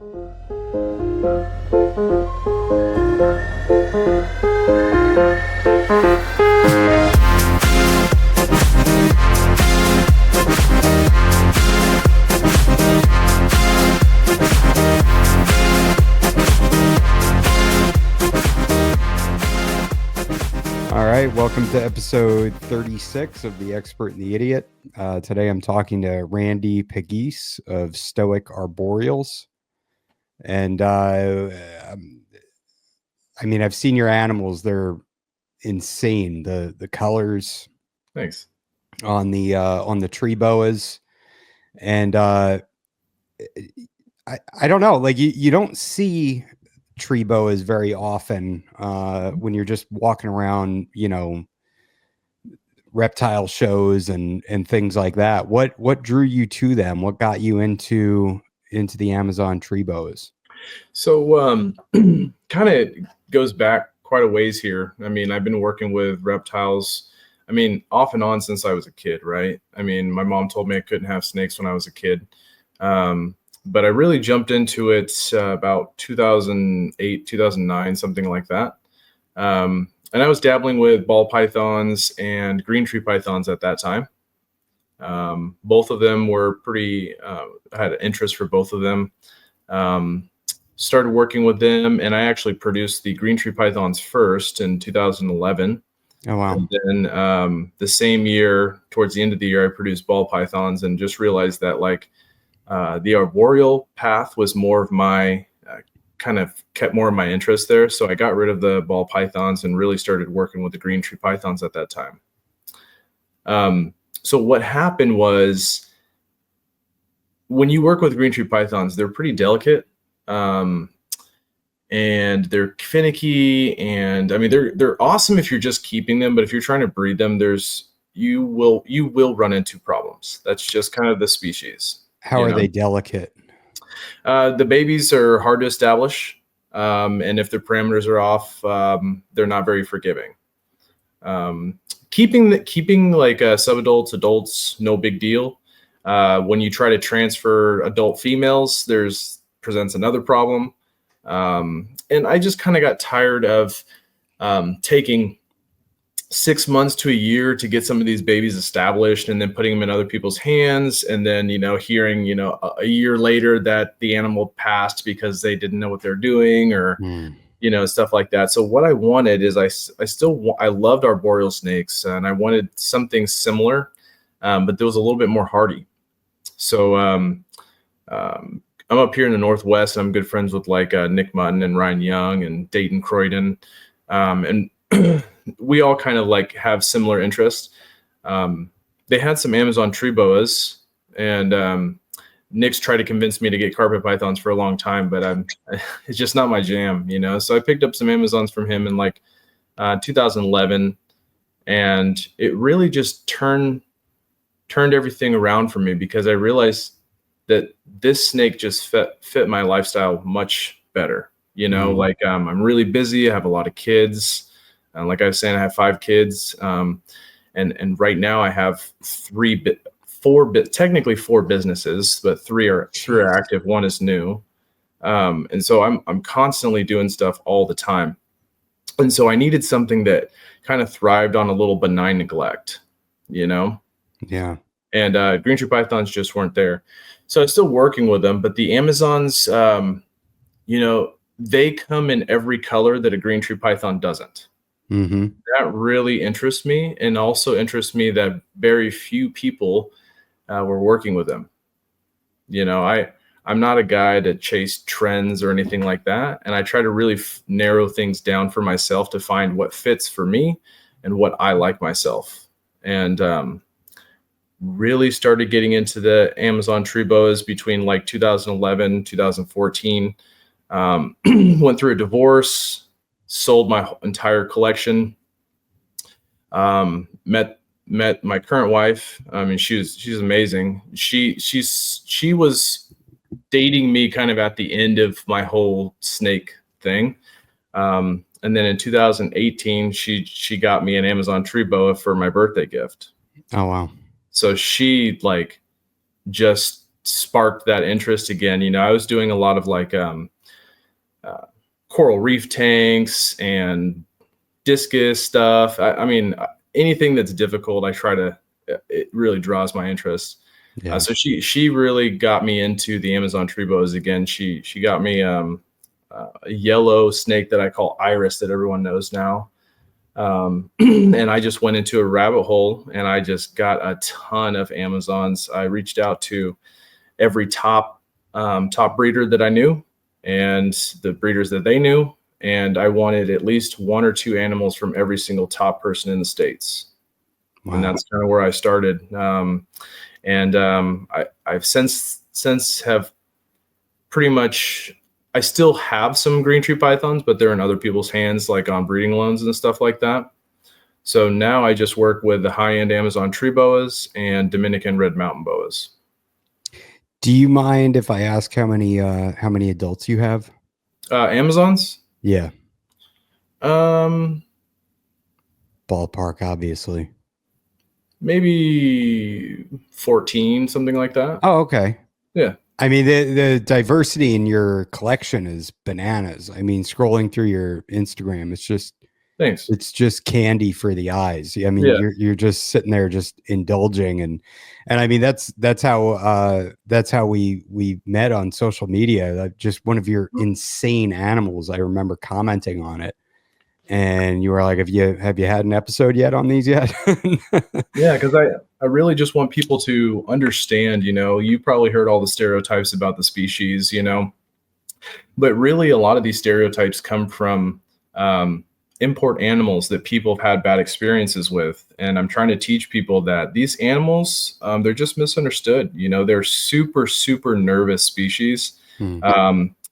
All right, welcome to episode 36 of The Expert and the Idiot. Today I'm talking to Randy Pegues of Stoic Arboreals. And I mean, I've seen your animals. They're insane. The colors. Thanks. On the tree boas. And I don't know, like you don't see tree boas very often when you're just walking around, reptile shows and things like that. What drew you to them? What got you into the Amazon tree boas? So kind of goes back quite a ways here. I mean, I've been working with reptiles, off and on since I was a kid, right? I mean, my mom told me I couldn't have snakes when I was a kid. But I really jumped into it about 2008, 2009, something like that. And I was dabbling with ball pythons and green tree pythons at that time. Both of them were pretty, I had an interest for both of them. Started working with them, and I actually produced the green tree pythons first in 2011. Oh, wow. And then the same year, towards the end of the year, I produced ball pythons and just realized that the arboreal path was more of my kind of kept more of my interest there. So I got rid of the ball pythons and really started working with the green tree pythons at that time. So what happened was, when you work with green tree pythons, they're pretty delicate. And they're finicky, and they're awesome if you're just keeping them, but if you're trying to breed them, you will run into problems. That's just kind of the species. How are they delicate? The babies are hard to establish, and if their parameters are off, they're not very forgiving. Keeping like subadults, adults, no big deal. When you try to transfer adult females, presents another problem. And I just kind of got tired of taking 6 months to a year to get some of these babies established and then putting them in other people's hands. And then, hearing, a year later that the animal passed because they didn't know what they're doing or, stuff like that. So what I wanted is I loved arboreal snakes, and I wanted something similar, but there was a little bit more hardy. So I'm up here in the Northwest. I'm good friends with Nick Mutton and Ryan Young and Dayton Croydon. And we all kind of have similar interests. They had some Amazon tree boas, and Nick's tried to convince me to get carpet pythons for a long time, but it's just not my jam, So I picked up some Amazons from him in 2011, and it really just turned everything around for me, because I realized that this snake just fit my lifestyle much better. I'm really busy. I have a lot of kids. Like I was saying, I have 5 kids. And right now I have technically 4 businesses, but three are active. 1 is new. And so I'm constantly doing stuff all the time. And so I needed something that kind of thrived on a little benign neglect, Yeah. And green tree pythons just weren't there. So I'm still working with them, but the Amazons, they come in every color that a green tree python doesn't. Mm-hmm. That really interests me, and also interests me that very few people were working with them. I'm not a guy to chase trends or anything like that, and I try to really narrow things down for myself to find what fits for me and what I like myself. And really started getting into the Amazon tree boas between 2011, 2014. Went through a divorce, sold my entire collection. Met my current wife. She's amazing. She was dating me kind of at the end of my whole snake thing. And then in 2018, she got me an Amazon tree boa for my birthday gift. Oh, wow. So she just sparked that interest again. You know, I was doing a lot of like coral reef tanks and discus stuff. I mean, anything that's difficult, I try to. It really draws my interest. Yeah. So she really got me into the Amazon tree boas again. She got me a yellow snake that I call Iris that everyone knows now. And I just went into a rabbit hole and I just got a ton of Amazons. I reached out to every top breeder that I knew and the breeders that they knew. And I wanted at least 1 or 2 animals from every single top person in the States. Wow. And that's kind of where I started. I've since have pretty much, I still have some green tree pythons, but they're in other people's hands, like on breeding loans and stuff like that. So now I just work with the high-end Amazon tree boas and Dominican red mountain boas. Do you mind if I ask how many adults you have? Amazons? Yeah. Ballpark, obviously. Maybe 14, something like that. Oh, okay. Yeah. I mean, the diversity in your collection is bananas. I mean, scrolling through your Instagram, it's just, thanks. It's just candy for the eyes. I mean, yeah. you're just sitting there just indulging, and I mean that's how we met on social media. Just one of your insane animals. I remember commenting on it, and you were like, have you had an episode yet on these yet? Yeah, because I really just want people to understand, you know, you probably heard all the stereotypes about the species, you know, but really a lot of these stereotypes come from import animals that people have had bad experiences with. And I'm trying to teach people that these animals, they're just misunderstood. You know, they're super, super nervous species.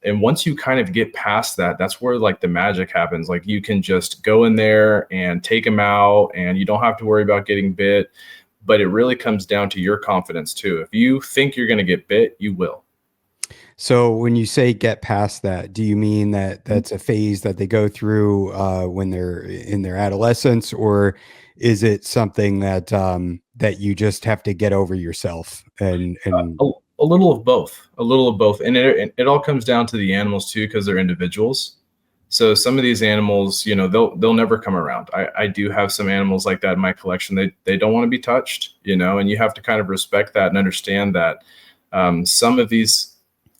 And once you kind of get past that, that's where like the magic happens. Like you can just go in there and take them out and you don't have to worry about getting bit, but it really comes down to your confidence too. If you think you're going to get bit, you will. So when you say get past that, do you mean that that's a phase that they go through when they're in their adolescence, or is it something that that you just have to get over yourself? And a little of both, and it all comes down to the animals too, because they're individuals. So some of these animals, you know, they'll never come around. I do have some animals like that in my collection. They don't want to be touched, you know, and you have to kind of respect that and understand that some of these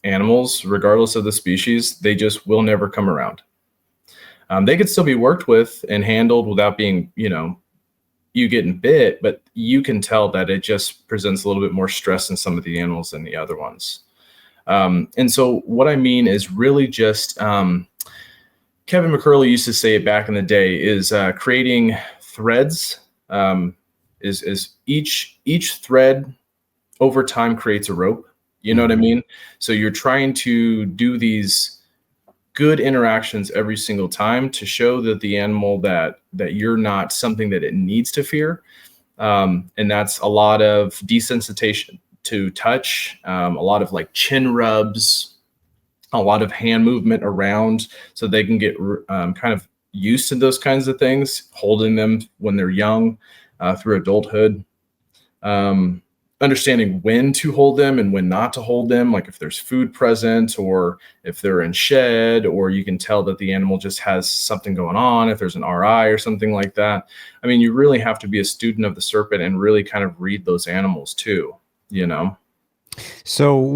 animals, regardless of the species, they just will never come around. They could still be worked with and handled without being, you know, you getting bit, but you can tell that it just presents a little bit more stress in some of the animals than the other ones. And so what I mean is really just, Kevin McCurley used to say it back in the day, is creating threads, is each thread over time creates a rope. You know what I mean? So you're trying to do these good interactions every single time to show that the animal that you're not something that it needs to fear. And that's a lot of desensitization to touch, a lot of like chin rubs, a lot of hand movement around so they can get kind of used to those kinds of things, holding them when they're young through adulthood. Understanding when to hold them and when not to hold them, like if there's food present or if they're in shed, or you can tell that the animal just has something going on, if there's an RI or something like that. I mean, you really have to be a student of the serpent and really kind of read those animals too, you know? So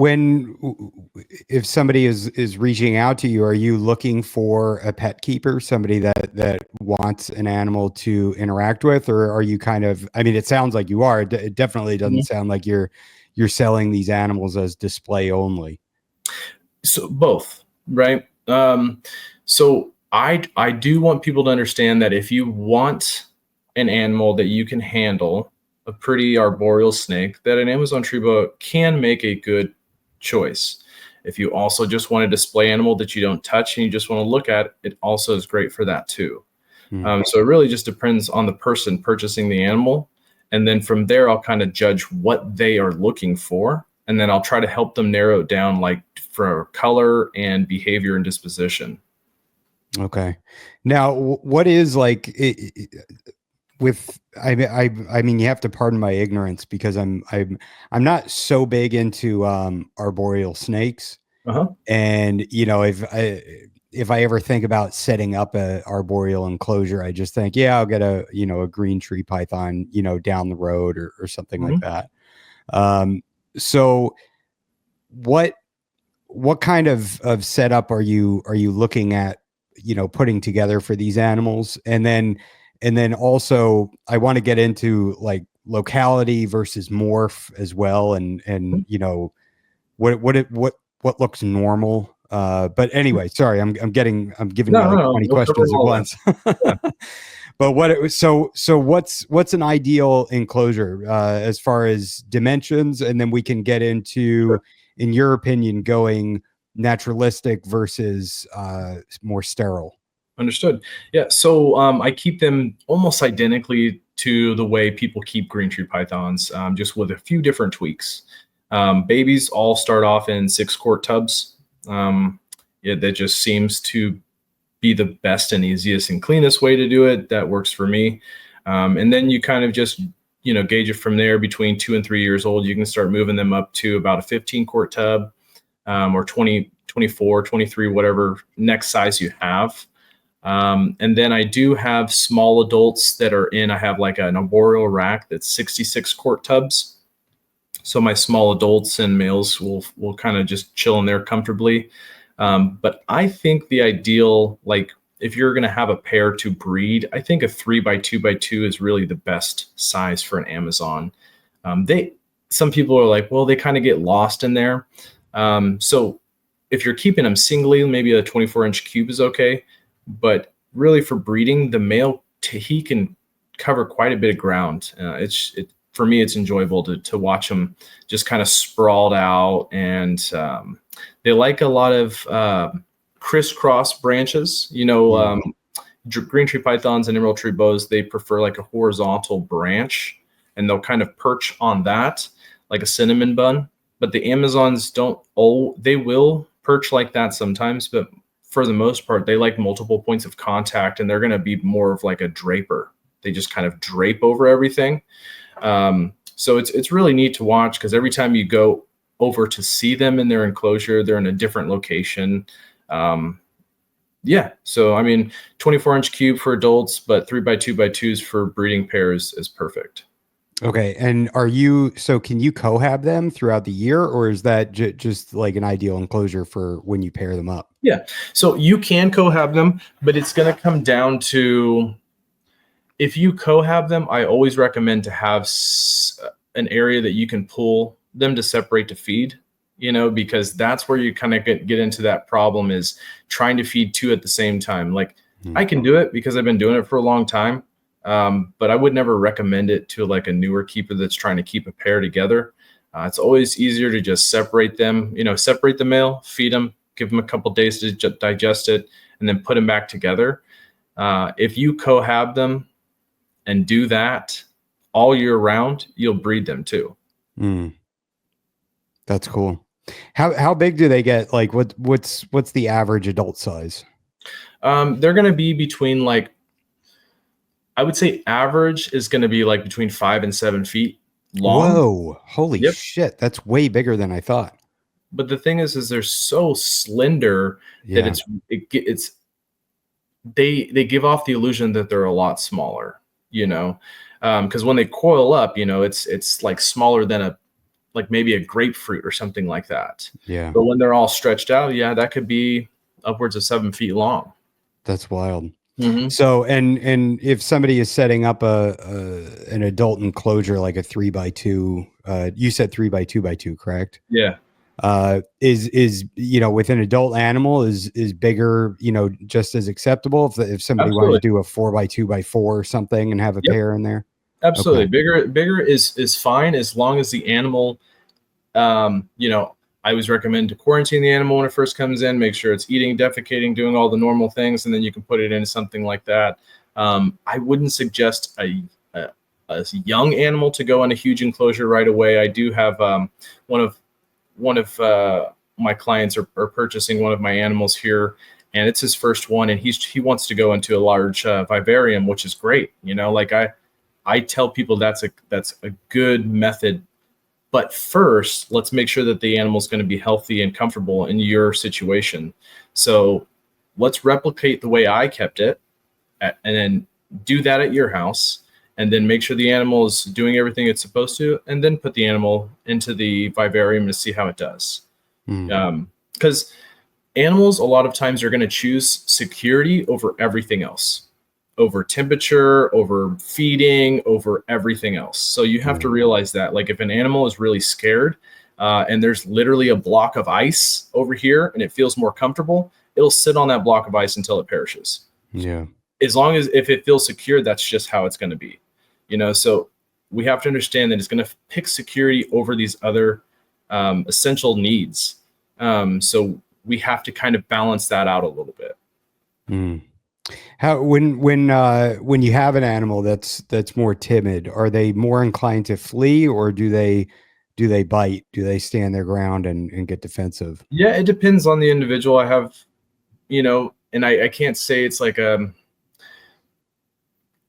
if somebody is reaching out to you, are you looking for a pet keeper, somebody that wants an animal to interact with, or are you kind of, I mean, it sounds like you are, it definitely doesn't sound like you're selling these animals as display only. So both, right? So I do want people to understand that if you want an animal that you can handle, a pretty arboreal snake, that an Amazon tree boa can make a good choice. If you also just want a display animal that you don't touch and you just want to look at, it also is great for that too. So it really just depends on the person purchasing the animal. And then from there, I'll kind of judge what they are looking for. And then I'll try to help them narrow it down, like for color and behavior and disposition. Okay. Now, what is like, I mean, you have to pardon my ignorance because I'm not so big into arboreal snakes. Uh-huh. And if I ever think about setting up a arboreal enclosure, I just think, yeah, I'll get a green tree python, down the road or something like Mhm. that. So what kind of setup are you looking at, putting together for these animals? And then also I want to get into like locality versus morph as well, and what looks normal. But anyway, sorry, I'm giving No, you no, like no. 20 We'll cover questions at all that. once. Yeah. But so what's an ideal enclosure as far as dimensions, and then we can get into, in your opinion, going naturalistic versus more sterile. Understood. Yeah. So I keep them almost identically to the way people keep green tree pythons, just with a few different tweaks. Babies all start off in 6 quart tubs. Yeah, that just seems to be the best and easiest and cleanest way to do it. That works for me. And then you kind of just, gauge it from there. Between 2 and 3 years old, you can start moving them up to about a 15 quart tub, or 20, 24, 23, whatever next size you have. And then I do have small adults that are I have like an arboreal rack that's 66 quart tubs. So my small adults and males will kind of just chill in there comfortably. But I think the ideal, like if you're going to have a pair to breed, I think a 3x2x2 is really the best size for an Amazon. Some people are like, well, they kind of get lost in there. So if you're keeping them singly, maybe a 24-inch cube is okay. But really, for breeding, the male, he can cover quite a bit of ground. For me, it's enjoyable to watch them just kind of sprawled out, and they like a lot of crisscross branches. Green tree pythons and emerald tree boas, they prefer like a horizontal branch, and they'll kind of perch on that like a cinnamon bun. But the Amazons don't. Oh, they will perch like that sometimes, but for the most part, they like multiple points of contact, and they're going to be more of like a draper. They just kind of drape over everything. So it's really neat to watch, because every time you go over to see them in their enclosure, they're in a different location. Yeah. So, I mean, 24-inch cube for adults, but 3x2x2s for breeding pairs is perfect. Okay. And can you cohab them throughout the year, or is that just like an ideal enclosure for when you pair them up? Yeah. So you can cohab them, but it's going to come down to, if you cohab them, I always recommend to have an area that you can pull them to separate to feed, because that's where you kind of get into that problem, is trying to feed two at the same time. Like I can do it because I've been doing it for a long time. But I would never recommend it to like a newer keeper that's trying to keep a pair together. It's always easier to just separate them, separate the male, feed them, give them a couple days to digest it, and then put them back together. If you cohab them and do that all year round, you'll breed them too. That's cool. How big do they get? Like what's the average adult size? They're going to be between, like, I would say average is going to be like between 5 and 7 feet long. Whoa, holy Yep. shit. That's way bigger than I thought. But the thing is they're so slender that they give off the illusion that they're a lot smaller, because when they coil up, it's like smaller than like maybe a grapefruit or something like that. Yeah. But when they're all stretched out, yeah, that could be upwards of 7 feet long. That's wild. Mm-hmm. So, and if somebody is setting up an adult enclosure, like a 3x2, you said 3x2x2, correct? Yeah. Is with an adult animal is bigger, just as acceptable if somebody wanted to do a 4x2x4 or something and have a pair in there? Absolutely. Okay. Bigger is fine, as long as the animal, I always recommend to quarantine the animal when it first comes in, make sure it's eating, defecating, doing all the normal things, and then you can put it into something like that. I wouldn't suggest a young animal to go in a huge enclosure right away. I do have one of my clients are purchasing one of my animals here, and it's his first one, and he wants to go into a large vivarium, which is great. I tell people that's a good method. But first, let's make sure that the animal is going to be healthy and comfortable in your situation. So let's replicate the way I kept it, and then do that at your house, and then make sure the animal is doing everything it's supposed to, and then put the animal into the vivarium to see how it does. Because animals, a lot of times, are going to choose security over everything else, over temperature, over feeding, over everything else. So you have to realize that, like, if an animal is really scared and there's literally a block of ice over here and it feels more comfortable, it'll sit on that block of ice until it perishes. Yeah. As long as if it feels secure, that's just how it's going to be, so we have to understand that it's going to pick security over these other essential needs. So we have to kind of balance that out a little bit. How when you have an animal that's more timid, are they more inclined to flee, or do they bite? Do they stand their ground and get defensive? Yeah, it depends on the individual. I have, and I can't say it's like a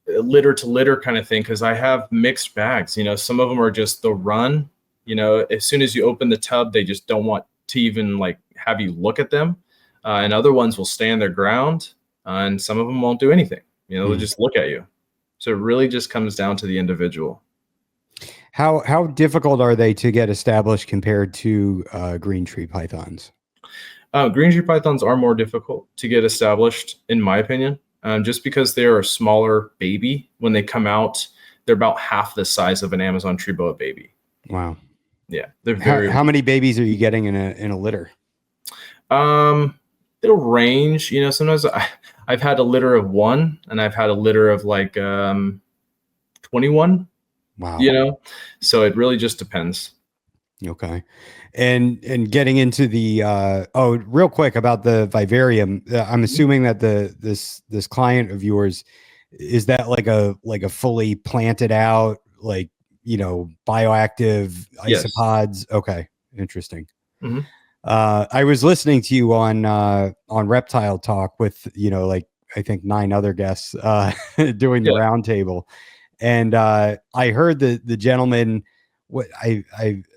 litter to litter kind of thing, because I have mixed bags. Some of them are just the run. As soon as you open the tub, they just don't want to even like have you look at them, and other ones will stand their ground, and some of them won't do anything. They'll just look at you. So it really just comes down to the individual. How difficult are they to get established compared to green tree pythons? Green tree pythons are more difficult to get established, in my opinion, just because they are a smaller baby. When they come out, they're about half the size of an Amazon tree boa baby. Wow. Yeah, they're very. How many babies are you getting in a litter? It'll range. Sometimes I've had a litter of 1, and I've had a litter of like 21. Wow. So it really just depends. Okay. And getting into the real quick about the vivarium, I'm assuming that this client of yours, is that like a fully planted out, like, bioactive isopods? Yes. Okay. Interesting. I was listening to you on Reptile Talk with, I think 9 other guests doing the roundtable. And I heard the gentleman,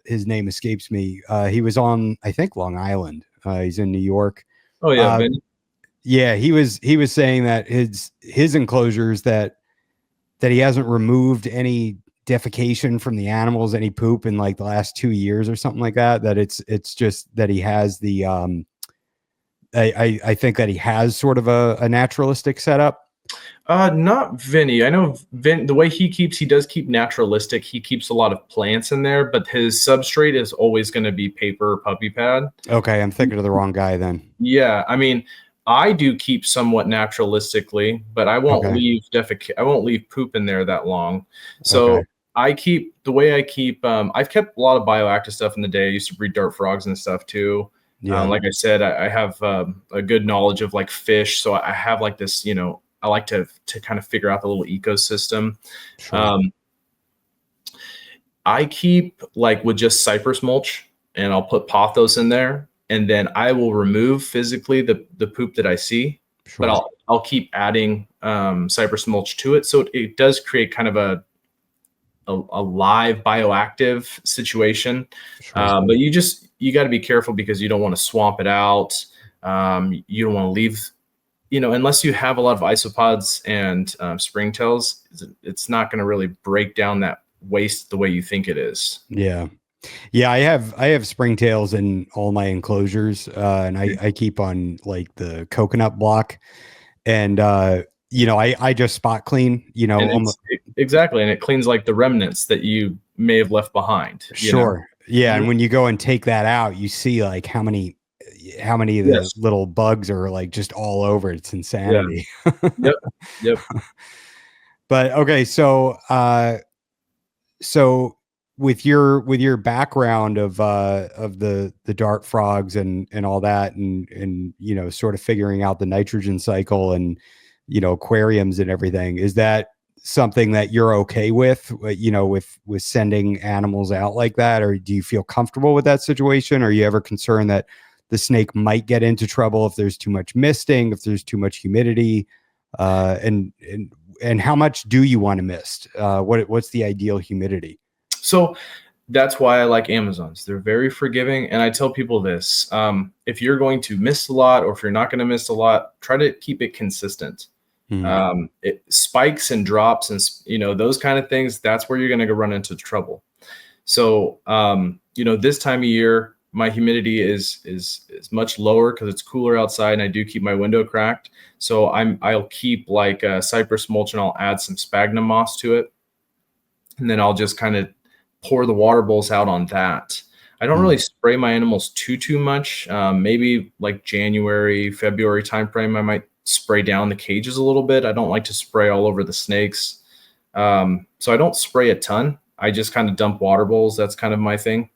his name escapes me. He was on, I think, Long Island. He's in New York. Oh yeah, Vinny. Yeah. He was saying that his enclosures, that he hasn't removed any defecation from the animals, any poop in like the last 2 years or something like that. That it's just that he has the I think that he has sort of a naturalistic setup. Not Vinny. I know the way he does keep naturalistic. He keeps a lot of plants in there, but his substrate is always going to be paper or puppy pad. Okay, I'm thinking of the wrong guy then. Yeah, I mean, I do keep somewhat naturalistically, but I won't leave I won't leave poop in there that long. So I keep the way I keep. I've kept a lot of bioactive stuff in the day. I used to breed dart frogs and stuff too. Yeah. Like I said, I have a good knowledge of like fish, so I have like this. I like to kind of figure out the little ecosystem. Sure. I keep like with just cypress mulch, and I'll put pothos in there, and then I will remove physically the poop that I see, but I'll keep adding cypress mulch to it, so it does create kind of a live bioactive situation. Sure. But you got to be careful, because you don't want to swamp it out. You don't want to leave. Unless you have a lot of isopods and springtails, it's not going to really break down that waste the way you think it is. Yeah. Yeah. I have springtails in all my enclosures, and I keep on like the coconut block, and, I just spot clean, exactly. And it cleans like the remnants that you may have left behind. Sure. Yeah. And when you go and take that out, you see like how many of the little bugs are like just all over. It's insanity. Yeah. Yep. But okay. So with your background of the dart frogs and all that, and sort of figuring out the nitrogen cycle and, aquariums and everything, is that something that you're okay with, with sending animals out like that? Or do you feel comfortable with that situation? Are you ever concerned that the snake might get into trouble if there's too much misting, if there's too much humidity? And and how much do you want to mist? What's the ideal humidity? So that's why I like Amazons. They're very forgiving. And I tell people this, if you're going to miss a lot, or if you're not going to miss a lot, try to keep it consistent. It spikes and drops and, those kind of things, that's where you're going to go run into trouble. So, this time of year, my humidity is much lower because it's cooler outside, and I do keep my window cracked. So I'll keep like cypress mulch, and I'll add some sphagnum moss to it. And then I'll just kind of pour the water bowls out on that. I don't really spray my animals too much. Maybe like January, February timeframe, I might spray down the cages a little bit. I don't like to spray all over the snakes. So I don't spray a ton. I just kind of dump water bowls. That's kind of my thing.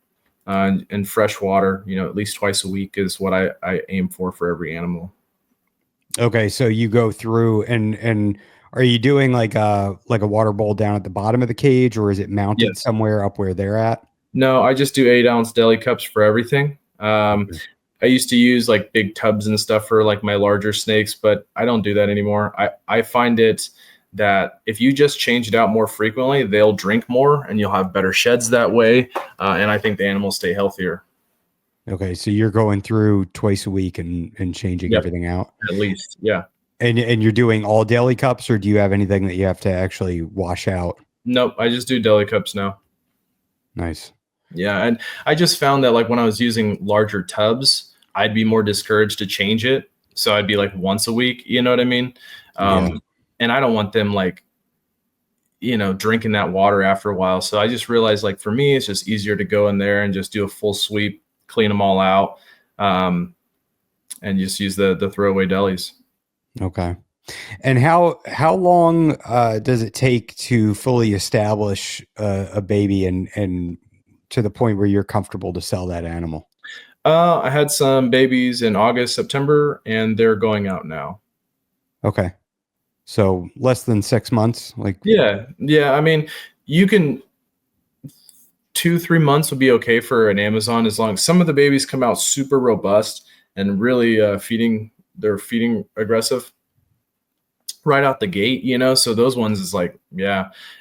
And fresh water, at least twice a week is what I aim for every animal. Okay. So you go through and are you doing like a water bowl down at the bottom of the cage, or is it mounted somewhere up where they're at? No, I just do 8-ounce deli cups for everything. I used to use like big tubs and stuff for like my larger snakes, but I don't do that anymore. I find it that if you just change it out more frequently, they'll drink more and you'll have better sheds that way. And I think the animals stay healthier. Okay. So you're going through twice a week and changing everything out? At least. Yeah. And you're doing all deli cups, or do you have anything that you have to actually wash out? Nope. I just do deli cups now. Nice. Yeah. And I just found that like when I was using larger tubs, I'd be more discouraged to change it. So I'd be like once a week, you know what I mean? And I don't want them like, drinking that water after a while. So I just realized like for me, it's just easier to go in there and just do a full sweep, clean them all out, and just use the throwaway delis. Okay. And how long does it take to fully establish a baby and to the point where you're comfortable to sell that animal? I had some babies in August, September, and they're going out now. Okay. So less than 6 months, like yeah. I mean, you can 2-3 months would be okay for an Amazon, as long as some of the babies come out super robust and really they're feeding aggressive right out the gate, so those ones is like,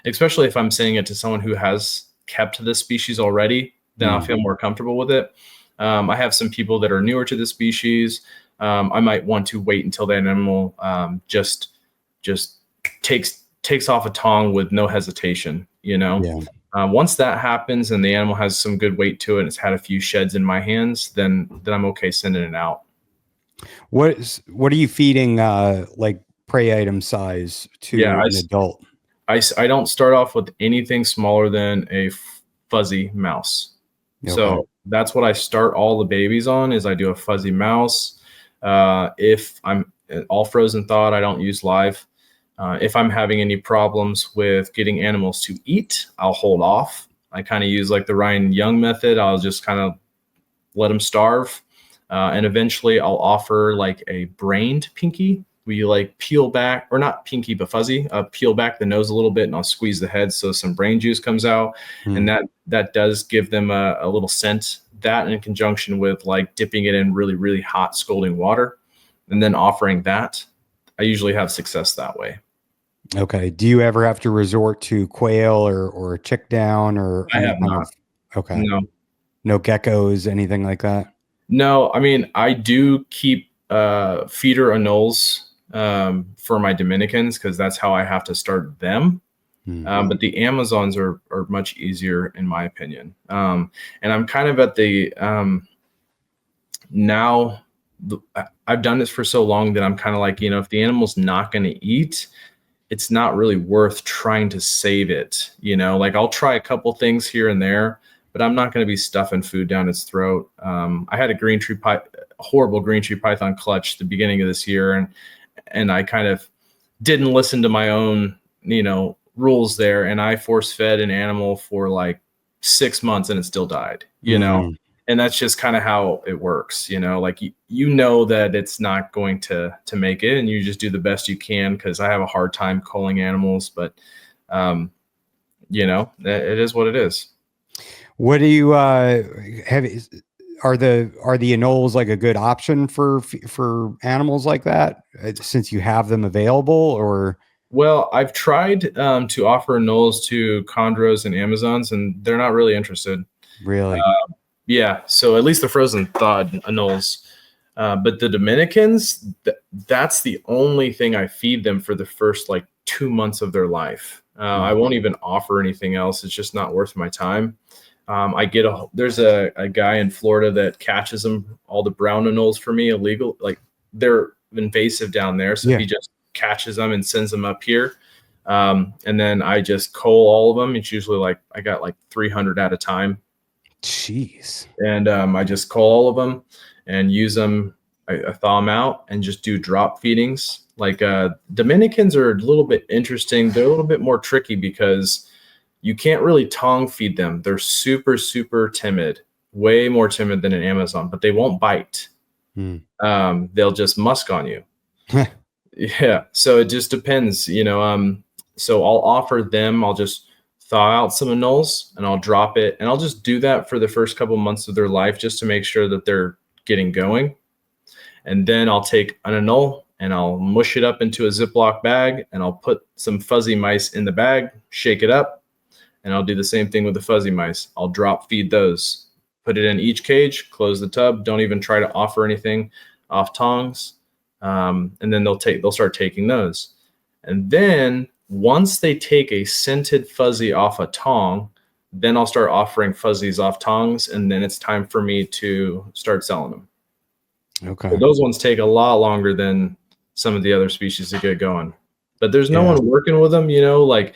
especially if I'm saying it to someone who has kept this species already, then I'll feel more comfortable with it. I have some people that are newer to the species. I might want to wait until that animal just takes off a tong with no hesitation, once that happens and the animal has some good weight to it and it's had a few sheds in my hands, then I'm okay sending it out. What are you feeding like prey item size to an adult? I don't start off with anything smaller than a fuzzy mouse. Okay. So that's what I start all the babies on, is I do a fuzzy mouse. If I'm all frozen thawed, I don't use live. If I'm having any problems with getting animals to eat, I'll hold off. I kind of use like the Ryan Young method. I'll just kind of let them starve. And eventually I'll offer like a brained pinky. We like peel back, or not pinky, but fuzzy, peel back the nose a little bit, and I'll squeeze the head so some brain juice comes out. And that does give them a little scent. That in conjunction with like dipping it in really, really hot scalding water and then offering that, I usually have success that way. Okay. Do you ever have to resort to quail or chick down or? I have not. Okay. No geckos, anything like that? No, I mean, I do keep feeder anoles for my Dominicans, because that's how I have to start them. But the Amazons are much easier in my opinion. And I'm kind of at the now I've done this for so long that I'm kind of like, if the animal's not going to eat, it's not really worth trying to save it. Like I'll try a couple things here and there, but I'm not going to be stuffing food down its throat. I had a horrible green tree python clutch at the beginning of this year, and I kind of didn't listen to my own, rules there, and I force fed an animal for like 6 months and it still died. And that's just kind of how it works. Like that it's not going to make it, and you just do the best you can, because I have a hard time culling animals, but it is what it is. What do you have? Are the anoles like a good option for animals like that, since you have them available? Or Well, I've tried to offer anoles to chondros and Amazons, and they're not really interested. Really? Yeah, so at least the frozen thawed anoles. But the Dominicans, that's the only thing I feed them for the first like 2 months of their life. I won't even offer anything else. It's just not worth my time. There's a guy in Florida that catches them, all the brown anoles for me illegal. Like they're invasive down there. So Yeah. he just catches them and sends them up here. And then I just cull all of them. It's usually like, I got like 300 at a time. Jeez. And I just cull all of them and use them. I thaw them out and just do drop feedings. Like Dominicans are a little bit interesting. They're a little bit more tricky because you can't really tongue feed them. They're super, super timid, way more timid than an Amazon, but they won't bite. They'll just musk on you. Yeah. So it just depends, you know. So I'll offer them, I'll just thaw out some anoles and I'll drop it. And I'll just do that for the first couple months of their life just to make sure that they're getting going. And then I'll take an anole and I'll mush it up into a Ziploc bag and I'll put some fuzzy mice in the bag, shake it up, and I'll do the same thing with the fuzzy mice. I'll drop feed those, put it in each cage, close the tub. Don't even try to offer anything off tongs. And then they'll start taking those. And then once they take a scented fuzzy off a tong, then I'll start offering fuzzies off tongs. And then it's time for me to start selling them. Okay. So those ones take a lot longer than some of the other species to get going, but there's no one working with them, you know, like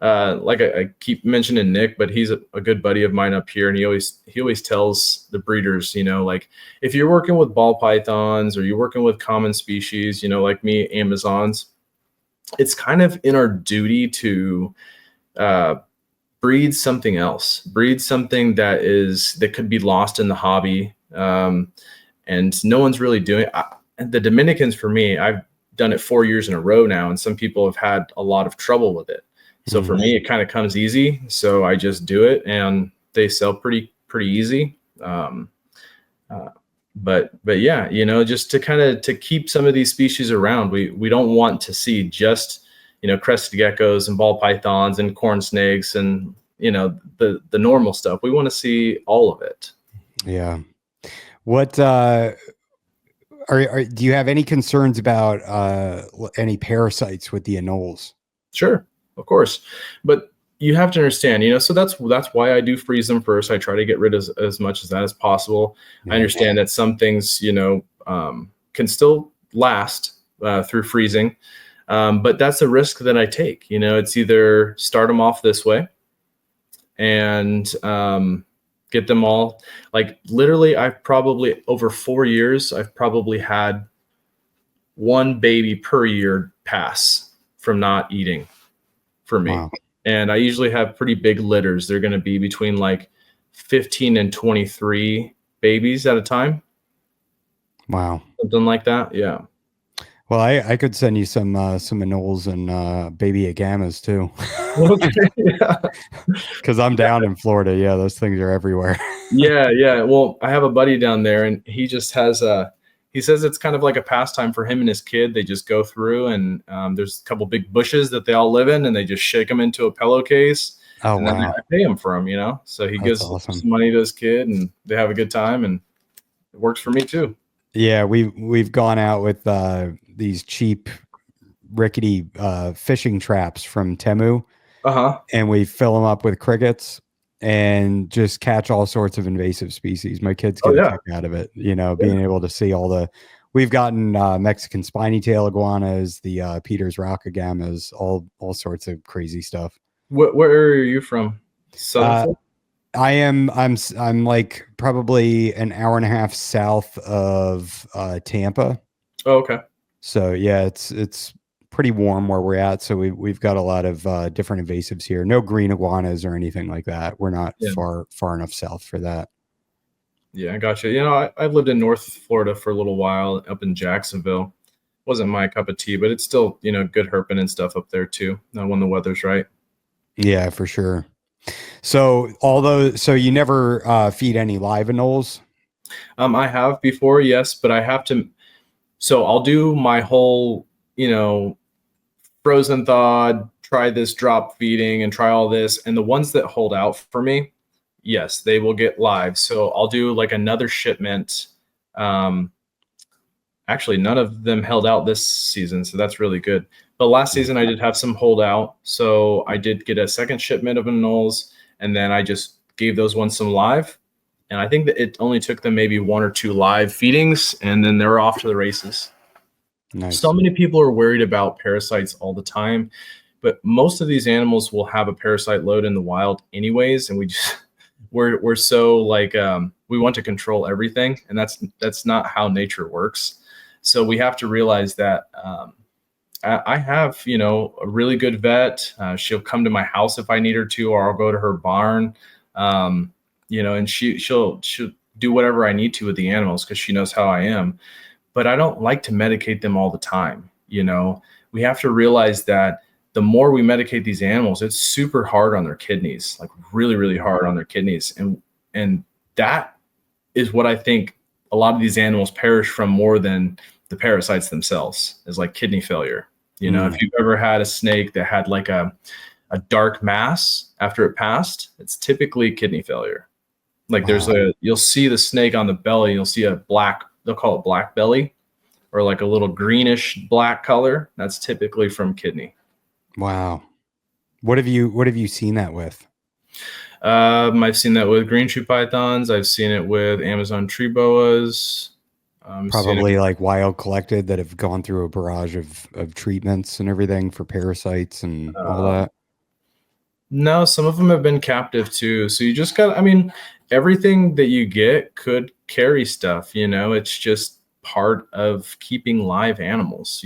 I keep mentioning Nick, but he's a good buddy of mine up here. And he always tells the breeders, you know, like if you're working with ball pythons or you're working with common species, you know, like me, Amazons, it's kind of in our duty to breed something else, breed something that could be lost in the hobby. And no one's really doing it. The Dominicans, for me, I've done it 4 years in a row now, and some people have had a lot of trouble with it. So for me, it kind of comes easy. So I just do it, and they sell pretty easy. But yeah, you know, just to keep some of these species around, we don't want to see just, you know, crested geckos and ball pythons and corn snakes and, you know, the normal stuff. We want to see all of it. Yeah. What do you have any concerns about any parasites with the anoles? Sure, of course, but you have to understand, you know, so that's why I do freeze them first. I try to get rid of as much of that as possible. Yeah. I understand that some things, you know, can still last through freezing, but that's a risk that I take. You know, it's either start them off this way and get them all, like literally I've probably over 4 years, I've probably had one baby per year pass from not eating for me. Wow. And I usually have pretty big litters. They're going to be between like 15 and 23 babies at a time. Wow. Something like that. Yeah. Well, I could send you some anoles and baby agamas too. Okay. Yeah. Because I'm down in Florida. Yeah, those things are everywhere. Yeah. Well, I have a buddy down there, and he just has he says it's kind of like a pastime for him and his kid. They just go through, and there's a couple big bushes that they all live in, and they just shake them into a pillowcase. Oh, and wow. then I pay him for them, you know. So he gives some money to his kid, and they have a good time, and it works for me too. Yeah, we've gone out with these cheap, rickety fishing traps from Temu, and we fill them up with crickets and just catch all sorts of invasive species. My kids get a kick out of it, you know, being able to see all the. We've gotten Mexican spiny tail iguanas, the Peter's rock agamas, all sorts of crazy stuff. Where are you from? Southern? I'm like probably an hour and a half south of Tampa. Oh, okay. So yeah, it's pretty warm where we're at. So we've got a lot of different invasives here. No green iguanas or anything like that. We're not far enough south for that. Yeah, I gotcha. You know, I've lived in North Florida for a little while, up in Jacksonville. Wasn't my cup of tea, but it's still, you know, good herping and stuff up there too, when the weather's right. Yeah, for sure. So you never feed any live anoles? I have before, yes, but I have to. So I'll do my whole, you know, frozen thawed, try this drop feeding and try all this. And the ones that hold out for me, yes, they will get live. So I'll do like another shipment. Actually, none of them held out this season, so that's really good. But last season I did have some holdout, so I did get a second shipment of anoles, and then I just gave those ones some live. And I think that it only took them maybe 1 or 2 live feedings, and then they were off to the races. Nice. So many people are worried about parasites all the time, but most of these animals will have a parasite load in the wild anyways, and we're so like we want to control everything, and that's not how nature works. So we have to realize that I have, a really good vet. She'll come to my house if I need her to, or I'll go to her barn, and she'll do whatever I need to with the animals because she knows how I am. But I don't like to medicate them all the time. We have to realize that the more we medicate these animals, it's super hard on their kidneys, like really, really hard on their kidneys. And that is what I think a lot of these animals perish from more than the parasites themselves, is like kidney failure. If you've ever had a snake that had like a dark mass after it passed, it's typically kidney failure. Like you'll see the snake on the belly, you'll see a black, they'll call it black belly, or like a little greenish black color. That's typically from kidney. Wow. What have you seen that with? I've seen that with green shoe pythons. I've seen it with Amazon tree boas. Probably like wild collected that have gone through a barrage of treatments and everything for parasites and all that. No, some of them have been captive too. So you just everything that you get could carry stuff, it's just part of keeping live animals,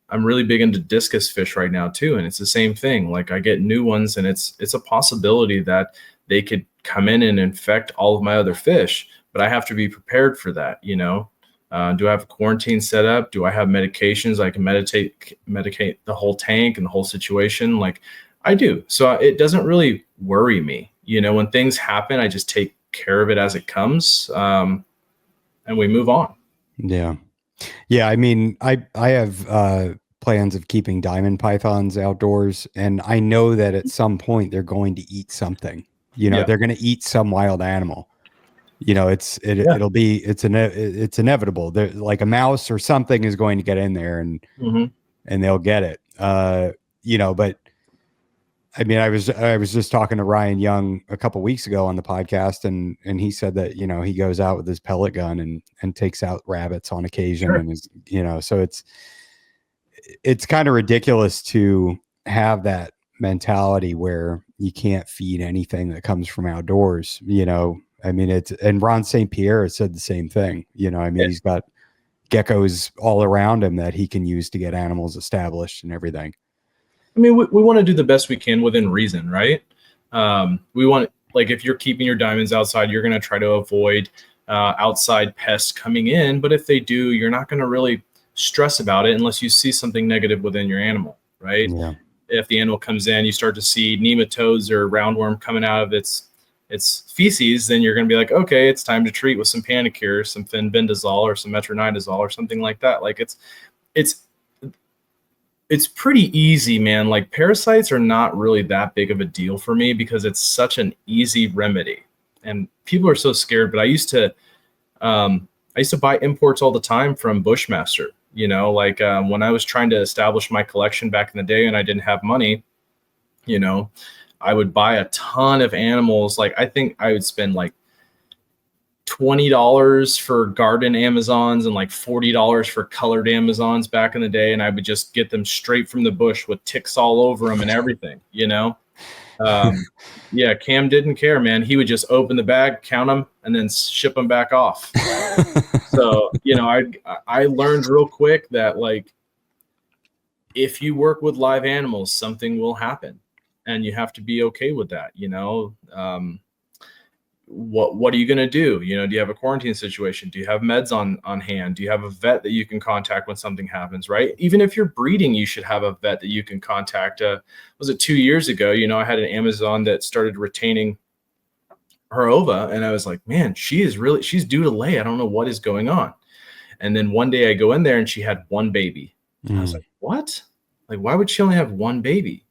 I'm really big into discus fish right now too. And it's the same thing. Like I get new ones and it's a possibility that they could come in and infect all of my other fish, but I have to be prepared for that. Do I have a quarantine set up? Do I have medications I can medicate the whole tank and the whole situation? Like I do. So it doesn't really worry me. When things happen, I just take care of it as it comes. And we move on. Yeah. Yeah. I mean, I have plans of keeping diamond pythons outdoors, and I know that at some point they're going to eat something. They're going to eat some wild animal. It's inevitable. They're like a mouse or something is going to get in there and they'll get it. But I mean, I was just talking to Ryan Young a couple weeks ago on the podcast, and he said that, he goes out with his pellet gun and takes out rabbits on occasion. Sure. And is, so it's kind of ridiculous to have that mentality where you can't feed anything that comes from outdoors. I mean, and Ron St. Pierre has said the same thing. He's got geckos all around him that he can use to get animals established and everything. I mean, we want to do the best we can within reason, right? We want, like, if you're keeping your diamonds outside, you're going to try to avoid outside pests coming in. But if they do, you're not going to really stress about it unless you see something negative within your animal, right? Yeah. If the animal comes in, you start to see nematodes or roundworm coming out of its feces, then you're going to be like, okay, it's time to treat with some Panicure, some fenbendazole, or some metronidazole, or something like that. Like it's pretty easy, man. Like parasites are not really that big of a deal for me because it's such an easy remedy, and people are so scared. But I used to buy imports all the time from Bushmaster. When I was trying to establish my collection back in the day and I didn't have money, I would buy a ton of animals. Like I think I would spend like $20 for garden Amazons and like $40 for colored Amazons back in the day. And I would just get them straight from the bush with ticks all over them and everything, Yeah, Cam didn't care, man. He would just open the bag, count them, and then ship them back off. So, I learned real quick that, like, if you work with live animals, something will happen, and you have to be okay with that. What are you going to do? Do you have a quarantine situation? Do you have meds on hand? Do you have a vet that you can contact when something happens, right? Even if you're breeding, you should have a vet that you can contact. Was it 2 years ago? I had an Amazon that started retaining her ova, and I was like, man, she's due to lay. I don't know what is going on. And then one day I go in there and she had one baby. I was Mm. like, what? Like, why would she only have one baby?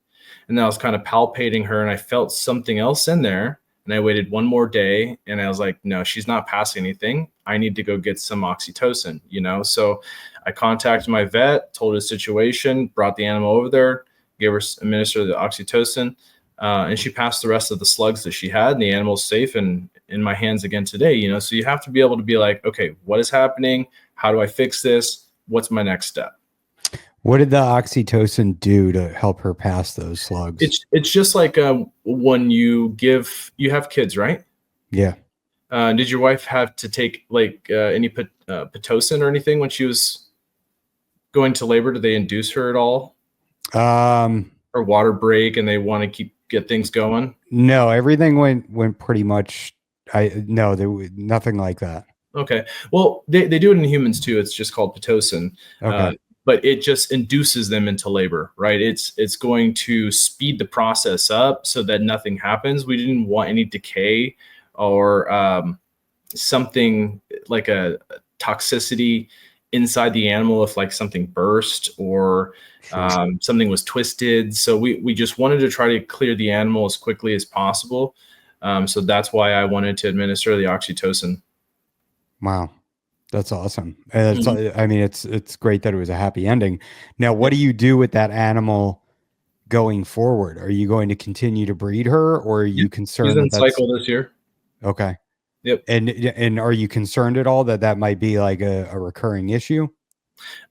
And then I was kind of palpating her and I felt something else in there. And I waited one more day and I was like, no, she's not passing anything. I need to go get some oxytocin, you know? So I contacted my vet, told her the situation, brought the animal over there, gave her administered the oxytocin, and she passed the rest of the slugs that she had, and the animal's safe and in my hands again today, you know? So you have to be able to be like, okay, what is happening? How do I fix this? What's my next step? What did the oxytocin do to help her pass those slugs? It's just like when you have kids, right? Yeah. Did your wife have to take like any pitocin or anything when she was going to labor? Did they induce her at all, Um, or water break, and they want to get things going? no, everything went pretty much. No, there was nothing like that. Okay, well they do it in humans too. It's just called pitocin. Okay. But it just induces them into labor, right? It's going to speed the process up so that nothing happens. We didn't want any decay or something like a toxicity inside the animal if like something burst or Sure. something was twisted. So we just wanted to try to clear the animal as quickly as possible. So that's why I wanted to administer the oxytocin. Wow. That's awesome. And it's, Mhm. I mean, it's great that it was a happy ending. Now, what do you do with that animal going forward? Are you going to continue to breed her, or are you She's concerned in that that's cycle this year. okay? Yep. And are you concerned at all that that might be like a recurring issue?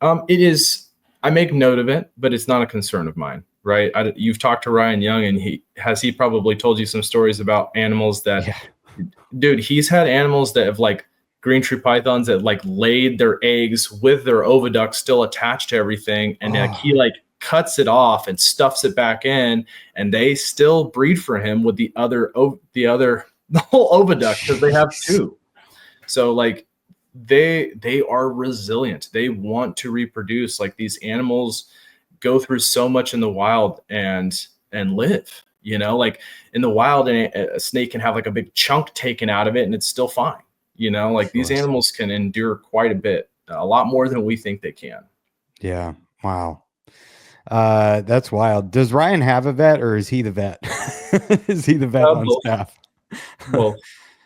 It is. I make note of it, but it's not a concern of mine, right? You've talked to Ryan Young, and he probably told you some stories about animals that, Yeah. dude, he's had animals that have like green tree pythons that like laid their eggs with their oviduct still attached to everything, and like Oh, he like cuts it off and stuffs it back in, and they still breed for him with the the whole oviduct because they have jeez. two. So like they are resilient. They want to reproduce. Like these animals go through so much in the wild and live. You know, like in the wild, a snake can have like a big chunk taken out of it and it's still fine. You know, like these Sure. animals can endure quite a bit, a lot more than we think they can. Yeah. Wow. That's wild. Does Ryan have a vet, or is he the vet? Is he the vet on Both. staff? Both.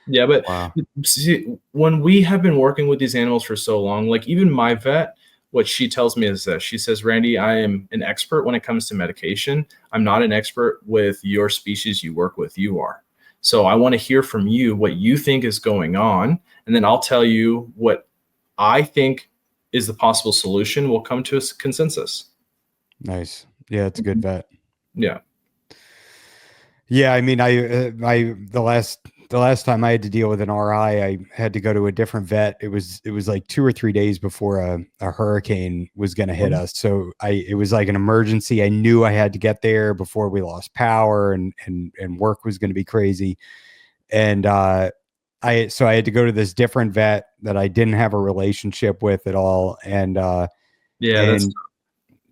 Yeah, but Wow. see, when we have been working with these animals for so long, like even my vet, what she tells me is that she says, Randy, I am an expert when it comes to medication. I'm not an expert with your species you work with. You are. So I want to hear from you what you think is going on. And then I'll tell you what I think is the possible solution. We'll come to a consensus. Nice. Yeah, it's a good vet. Yeah. Yeah, I mean, the last time I had to deal with an RI, I had to go to a different vet. It was like 2 or 3 days before a hurricane was going to hit us. So it was like an emergency. I knew I had to get there before we lost power, and work was going to be crazy. And so I had to go to this different vet that I didn't have a relationship with at all. Yeah, that's And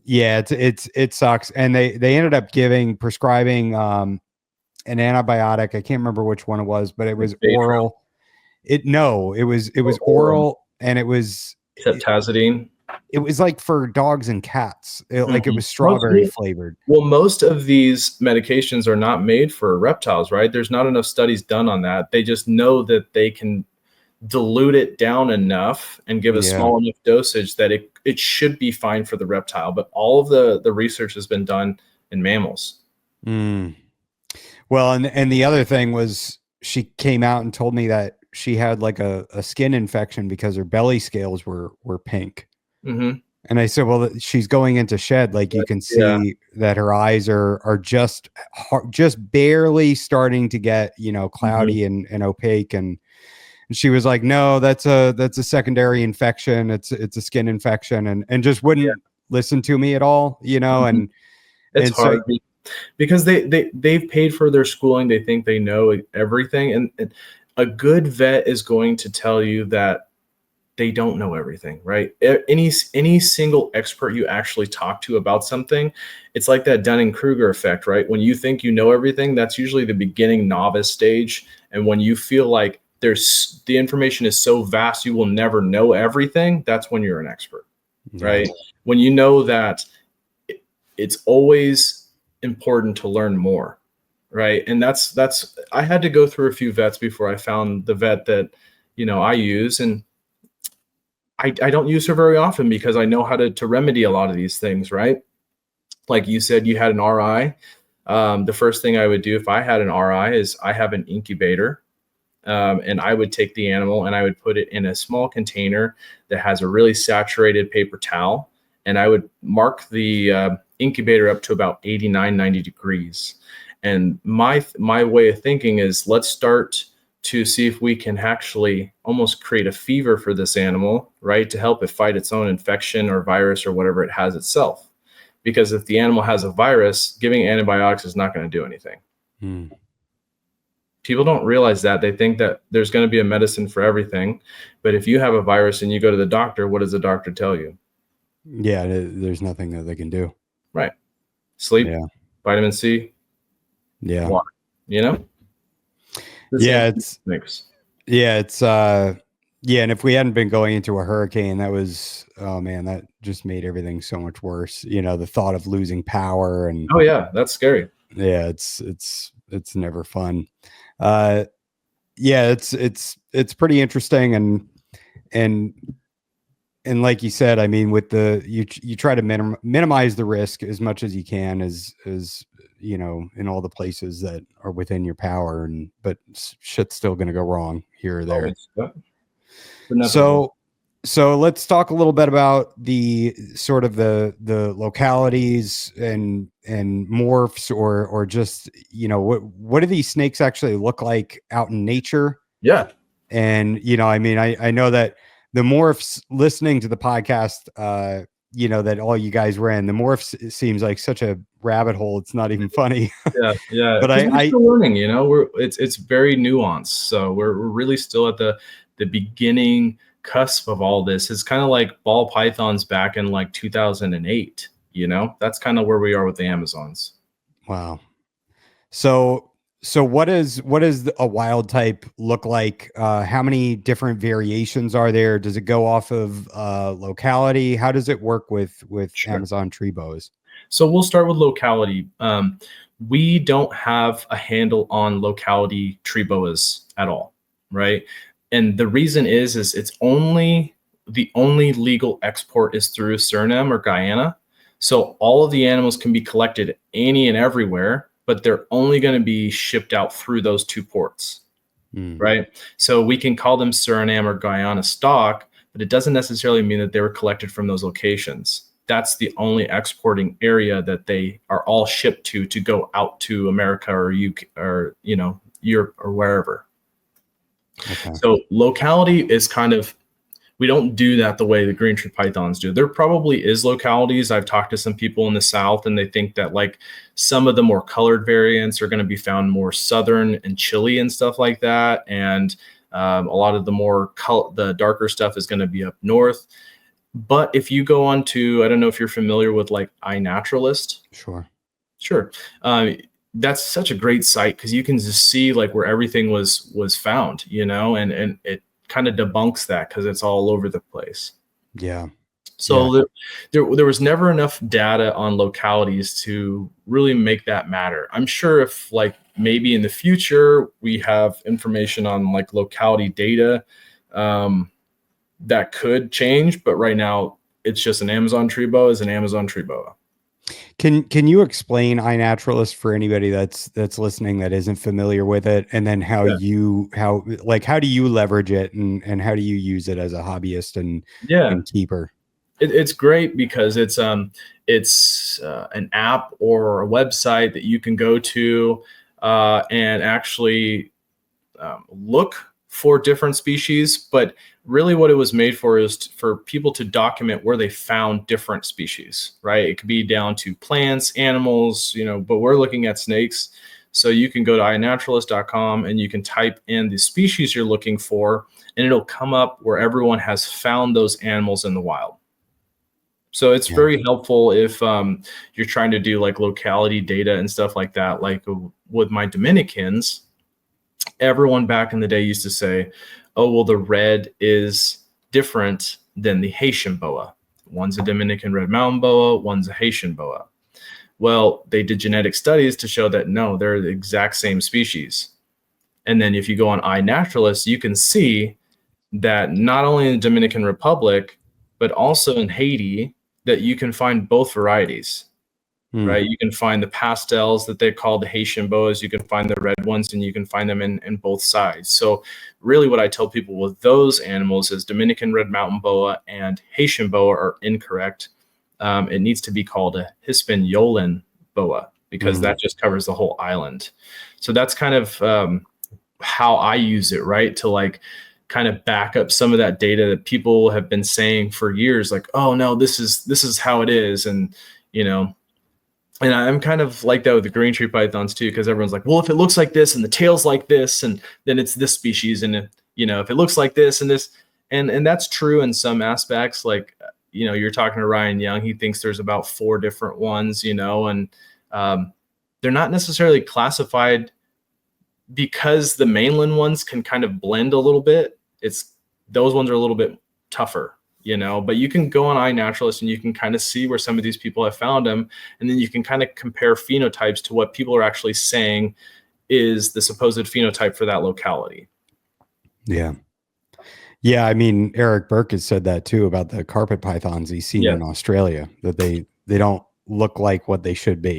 yeah, it sucks. And they ended up prescribing an antibiotic. I can't remember which one it was, but it was Baytran oral. It was or oral, and Septazidine. it was like for dogs and cats. Like it Mhm. was strawberry flavored. Well, most of these medications are not made for reptiles, right? There's not enough studies done on that. They just know that they can dilute it down enough and give a Yeah. small enough dosage that it should be fine for the reptile. But all of the research has been done in mammals. Mm. Well, and the other thing was she came out and told me that she had like a skin infection because her belly scales were pink. Hmm. And I said, well, she's going into shed. Like you can Yeah. see that her eyes are just barely starting to get, Hmm. cloudy and opaque. And she was like, no, that's a secondary infection. It's a skin infection, and just Yeah. wouldn't listen to me at all, Hmm. It's and so hard because they've paid for their schooling. They think they know everything, and a good vet is going to tell you that they don't know everything, right? Any single expert you actually talk to about something, it's like that Dunning-Kruger effect, right? When you think you know everything, that's usually the beginning novice stage. And when you feel like the information is so vast you will never know everything, that's when you're an expert. right? When you know that it's always important to learn more, right? And that's I had to go through a few vets before I found the vet that, I use. And I don't use her very often because I know how to remedy a lot of these things, right? Like you said, you had an RI. The first thing I would do if I had an RI is I have an incubator. And I would take the animal and I would put it in a small container that has a really saturated paper towel. And I would mark the incubator up to about 89, 90 degrees. And my way of thinking is, let's start to see if we can actually almost create a fever for this animal, right? To help it fight its own infection or virus or whatever it has itself. Because if the animal has a virus, giving antibiotics is not going to do anything. People don't realize that. They think that there's going to be a medicine for everything. But if you have a virus and you go to the doctor, what does the doctor tell you? Yeah, there's nothing that they can do. Right. Sleep, vitamin C, water, It's and if we hadn't been going into a hurricane, that was, oh man, that just made everything so much worse. The thought of losing power and that's scary. Yeah, it's never fun. It's pretty interesting, and like you said, I mean, with you try to minimize the risk as much as you can, as in all the places that are within your power, but shit's still going to go wrong here or there. So let's talk a little bit about the sort of the localities and morphs, or just, what do these snakes actually look like out in nature? Yeah. And, I mean, I know that the morphs listening to the podcast, that all you guys ran, the morphs seems like such a rabbit hole. It's not even funny. Yeah. But we're still learning, it's very nuanced. So we're really still at the beginning cusp of all this. It's kind of like ball pythons back in like 2008. That's kind of where we are with the Amazons. Wow. So what is a wild type look like? How many different variations are there? Does it go off of locality? How does it work with Amazon tree boas? So we'll start with locality. We don't have a handle on locality tree boas at all, right? And the reason is it's the only legal export is through Suriname or Guyana. So all of the animals can be collected any and everywhere, but they're only going to be shipped out through those two ports, right? So we can call them Suriname or Guyana stock, but it doesn't necessarily mean that they were collected from those locations. That's the only exporting area that they are all shipped to go out to America or UK or, Europe or wherever. Okay. So locality is kind of, we don't do that the way the green tree pythons do. There probably is localities. I've talked to some people in the South, and they think that like some of the more colored variants are going to be found more southern and chilly and stuff like that. And a lot of the darker stuff is going to be up north. But if you go on to, I don't know if you're familiar with like iNaturalist. Sure. That's such a great site because you can just see like where everything was found, and it kind of debunks that because it's all over the place. Yeah. So there was never enough data on localities to really make that matter. I'm sure if like maybe in the future we have information on like locality data, that could change, but right now it's just an Amazon tree boa is an Amazon tree boa. Can you explain iNaturalist for anybody that's listening that isn't familiar with it, and then how do you leverage it, and how do you use it as a hobbyist and keeper? It's great because it's an app or a website that you can go to and actually look for different species, but really what it was made for is for people to document where they found different species, right? It could be down to plants, animals, but we're looking at snakes. So you can go to iNaturalist.com and you can type in the species you're looking for, and it'll come up where everyone has found those animals in the wild. So it's very helpful if you're trying to do like locality data and stuff like that. Like with my Dominicans, everyone back in the day used to say, oh, well, the red is different than the Haitian boa. One's a Dominican red mountain boa, one's a Haitian boa. Well, they did genetic studies to show that no, they're the exact same species. And then if you go on iNaturalist, you can see that not only in the Dominican Republic, but also in Haiti, that you can find both varieties. Right? You can find the pastels that they call the Haitian boas, you can find the red ones, and you can find them in both sides. So really what I tell people with those animals is Dominican red mountain boa and Haitian boa are incorrect. It needs to be called a Hispaniolan boa because that just covers the whole island. So that's kind of how I use it, right? To like kind of back up some of that data that people have been saying for years, like, oh no, this is how it is. And, you know, and I'm kind of like that with the green tree pythons too, because everyone's like, well, if it looks like this and the tail's like this, and then it's this species. And, you know, if it looks like this and this, and that's true in some aspects. Like, you know, you're talking to Ryan Young, he thinks there's about 4 different ones, you know, and they're not necessarily classified because the mainland ones can kind of blend a little bit. Those ones are a little bit tougher. You know, but you can go on iNaturalist and you can kind of see where some of these people have found them. And then you can kind of compare phenotypes to what people are actually saying is the supposed phenotype for that locality. Yeah. Yeah. I mean, Eric Burke has said that too about the carpet pythons he's seen in Australia, that they don't look like what they should be.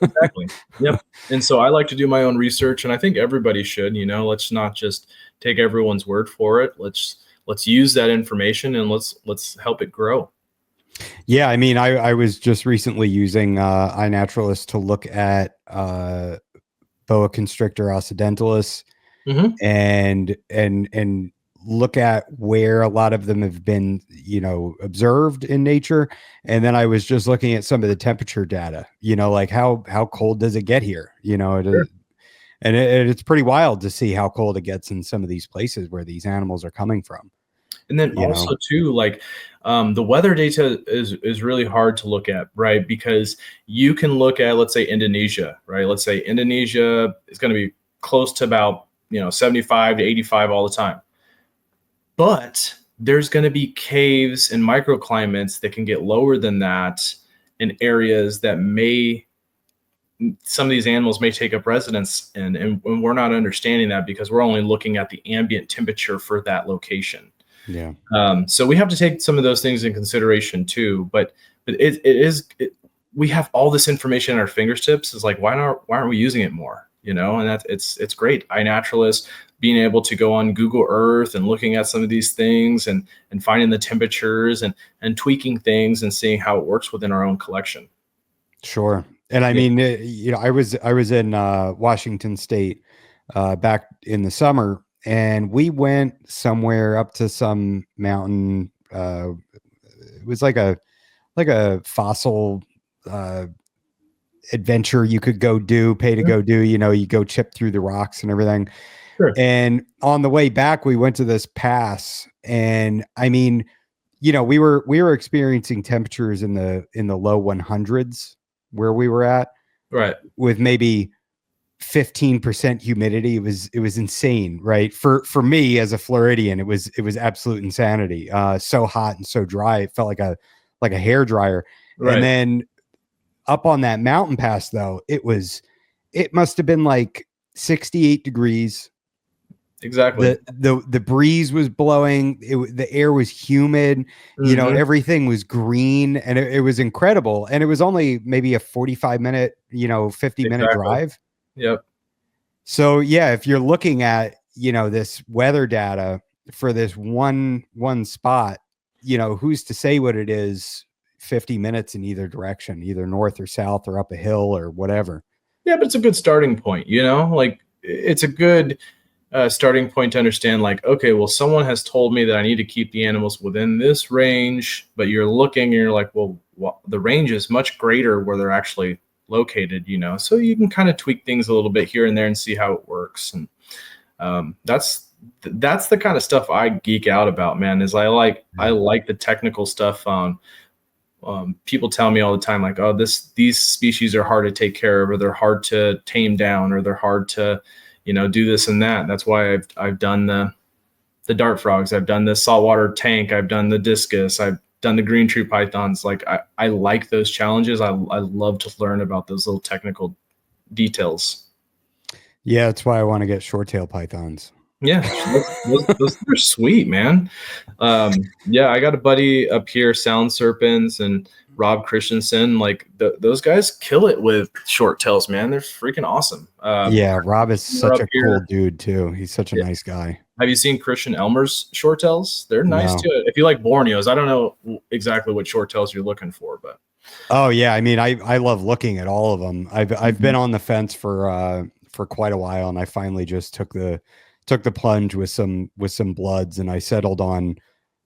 Exactly. Yep. And so I like to do my own research, and I think everybody should, you know, let's not just take everyone's word for it. Let's use that information and let's help it grow. Yeah, I mean, I was just recently using iNaturalist to look at boa constrictor occidentalis and look at where a lot of them have been, you know, observed in nature. And then I was just looking at some of the temperature data, you know, like how cold does it get here, you know, and it's pretty wild to see how cold it gets in some of these places where these animals are coming from. And then also too, like the weather data is really hard to look at, right? Because you can look at, let's say Indonesia, right? Let's say Indonesia is going to be close to about, you know, 75 to 85 all the time. But there's going to be caves and microclimates that can get lower than that in areas that some of these animals may take up residence in, and we're not understanding that because we're only looking at the ambient temperature for that location. Yeah. So we have to take some of those things in consideration too. But we have all this information at our fingertips. It's like, why aren't we using it more? You know, and it's great. iNaturalist, being able to go on Google Earth and looking at some of these things and finding the temperatures and tweaking things and seeing how it works within our own collection. Sure. And I mean, you know, I was in Washington State back in the summer, and we went somewhere up to some mountain. It was like a fossil adventure you could go do, pay to go do. You know, you go chip through the rocks and everything. Sure. And on the way back, we went to this pass, and I mean, you know, we were experiencing temperatures in the low 100s where we were at, right, with maybe 15% humidity. It was insane, right? For me as a Floridian, it was absolute insanity. So hot and so dry, it felt like a hair dryer. Right. And then up on that mountain pass, though, it must have been like 68 degrees. Exactly. The breeze was blowing. The air was humid. You know, everything was green, and it was incredible. And it was only maybe a 45-minute, you know, 50-minute drive. Yep. So yeah, if you're looking at, you know, this weather data for this one spot, you know, who's to say what it is 50 minutes in either direction, either north or south or up a hill or whatever. Yeah, but it's a good starting point, you know, like it's a good starting point to understand, like, okay, well, someone has told me that I need to keep the animals within this range, but you're looking and you're like, well, the range is much greater where they're actually located, you know, so you can kind of tweak things a little bit here and there and see how it works. And that's the kind of stuff I geek out about, man, is I like the technical stuff. People tell me all the time, like, oh, these species are hard to take care of, or they're hard to tame down, or they're hard to, you know, do this and that. That's why I've done the dart frogs. I've done the saltwater tank. I've done the discus. I've done the green tree pythons. Like I like those challenges. I love to learn about those little technical details. Yeah, that's why I want to get short tail pythons. Yeah, those are sweet, man. Yeah, I got a buddy up here, Sound Serpents and Rob Christensen. Like those guys kill it with short tails, man. They're freaking awesome. Yeah, Rob is We're such up a cool here. dude too. He's such a Yeah. nice guy. Have you seen Christian Elmer's short tails? They're nice No. too. If you like Borneos, I don't know exactly what short tails you're looking for, but Oh yeah, I mean, I love looking at all of them. I've been on the fence for quite a while, and I finally just took the plunge with some bloods, and I settled on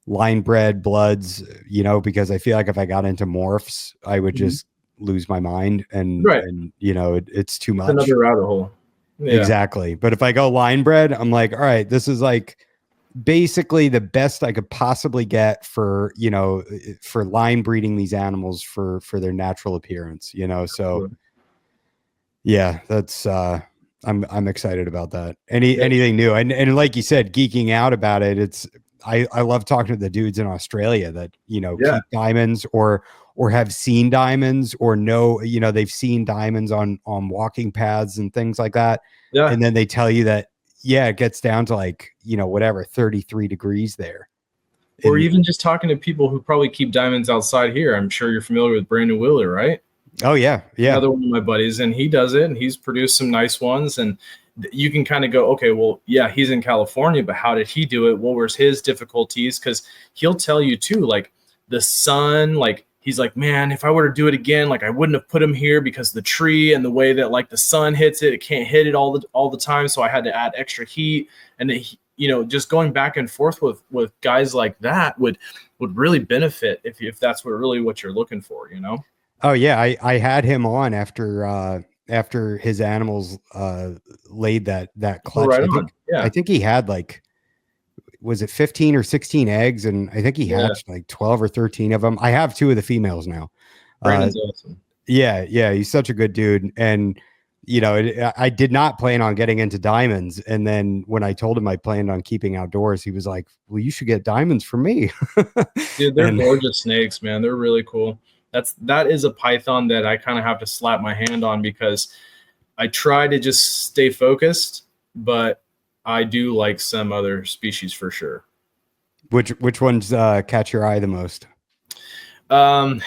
line bred bloods. You know, because I feel like if I got into morphs, I would Mhm. just lose my mind, Right. and you know, it's too It's much. another rabbit hole. Yeah. Exactly. But if I go line bred, I'm like, all right, this is like basically the best I could possibly get for, you know, for line breeding these animals for their natural appearance, you know. So yeah, that's I'm excited about that. Yeah. Anything new. And like you said, geeking out about it, it's I love talking to the dudes in Australia that, you know, Yeah. keep diamonds or have seen diamonds or know, you know, they've seen diamonds on walking paths and things like that. Yeah. And then they tell you that, yeah, it gets down to like, you know, whatever, 33 degrees there. Or And even just talking to people who probably keep diamonds outside here. I'm sure you're familiar with Brandon Wheeler, right? oh yeah, yeah. Another one of my buddies, and he does it, and he's produced some nice ones. And you can kind of go, okay, well, yeah, he's in California, but how did he do it? What was his difficulties? Because he'll tell you too, like the sun, like he's like, man, if I were to do it again, like I wouldn't have put him here because the tree and the way that like the sun hits it, it can't hit it all the time, so I had to add extra heat. And then you know, just going back and forth with guys like that would really benefit if that's what you're looking for, you know. Oh yeah, I had him on after his animals laid that Oh, clutch. right on. I Yeah. think he had like, was it 15 or 16 eggs, and I think he Yeah. hatched like 12 or 13 of them. I have two of the females now. Uh Brandon's awesome. yeah, he's such a good dude. And you know, I did not plan on getting into diamonds, and then when I told him I planned on keeping outdoors, he was like, well, you should get diamonds for me. Dude, they're And gorgeous snakes, man. They're really cool. That is a python that I kind of have to slap my hand on because I try to just stay focused, but I do like some other species for sure. which ones catch your eye the most? Um,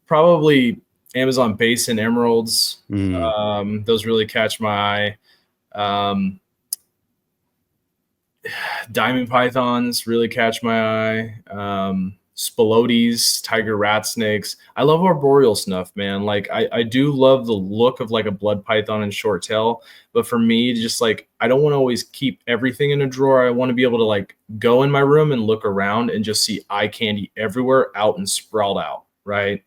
Probably Amazon basin emeralds. Mm. Those really catch my eye. Diamond pythons really catch my eye. Spilotes, tiger rat snakes. I love arboreal snuff, man. Like I do love the look of like a blood python and short tail, but for me, just like I don't want to always keep everything in a drawer. I want to be able to like go in my room and look around and just see eye candy everywhere, out and sprawled out, right?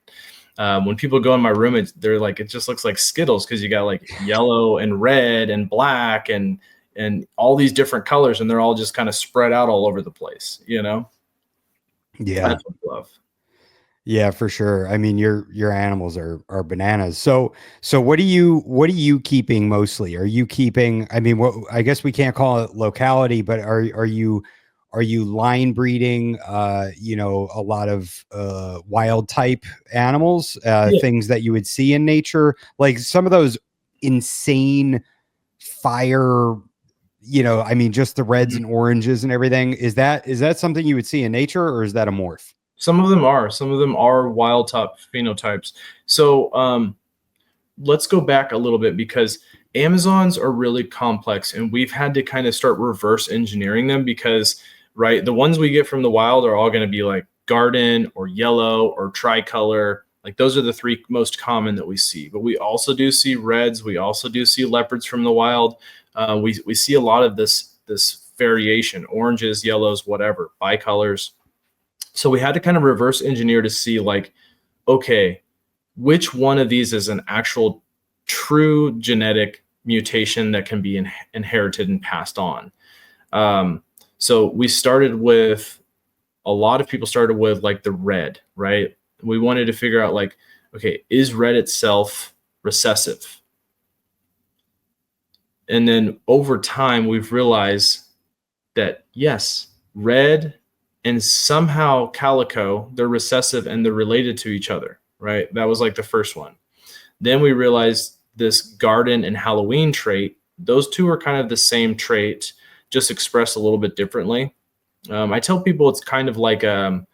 When people go in my room, they're like, it just looks like Skittles because you got like yellow and red and black and all these different colors, and they're all just kind of spread out all over the place, you know. Yeah. That's what I love. Yeah, for sure. I mean, your animals are bananas. So what are you keeping mostly? Are you keeping, I mean, what, I guess we can't call it locality, but are you line breeding you know, a lot of wild type animals, Yeah. things that you would see in nature, like some of those insane fire, you know, I mean, just the reds Mhm. and oranges and everything. Is that something you would see in nature, or is that a morph? Some of them are wild top phenotypes. So let's go back a little bit because Amazons are really complex, and we've had to kind of start reverse engineering them because, right, the ones we get from the wild are all going to be like garden or yellow or tricolor. Like those are the three most common that we see. But we also do see reds. We also do see leopards from the wild. We see a lot of this variation: oranges, yellows, whatever, bicolors. So we had to kind of reverse engineer to see like, okay, which one of these is an actual true genetic mutation that can be inherited and passed on. So we started with, a lot of people started with like the red, right? We wanted to figure out like, okay, is red itself recessive? And then over time, we've realized that yes, red and somehow calico, they're recessive and they're related to each other, right? That was like the first one. Then we realized this garden and Halloween trait, those two are kind of the same trait, just expressed a little bit differently. I tell people it's kind of like a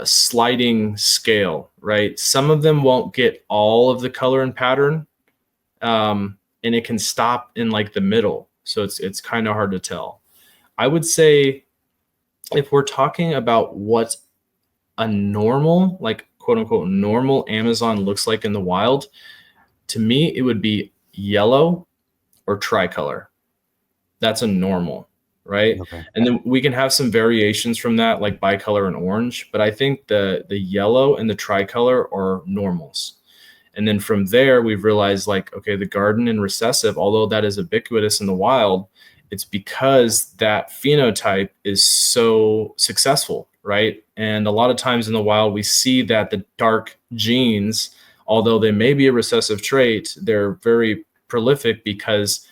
sliding scale, right? Some of them won't get all of the color and pattern, and it can stop in like the middle. So it's kind of hard to tell. I would say if we're talking about what a normal, like quote unquote, normal Amazon looks like in the wild, to me, it would be yellow or tricolor. That's a normal, right? Okay. And then we can have some variations from that, like bicolor and orange. But I think the yellow and the tricolor are normals. And then from there, we've realized like, okay, the garden and recessive, although that is ubiquitous in the wild, it's because that phenotype is so successful, right? And a lot of times in the wild, we see that the dark genes, although they may be a recessive trait, they're very prolific because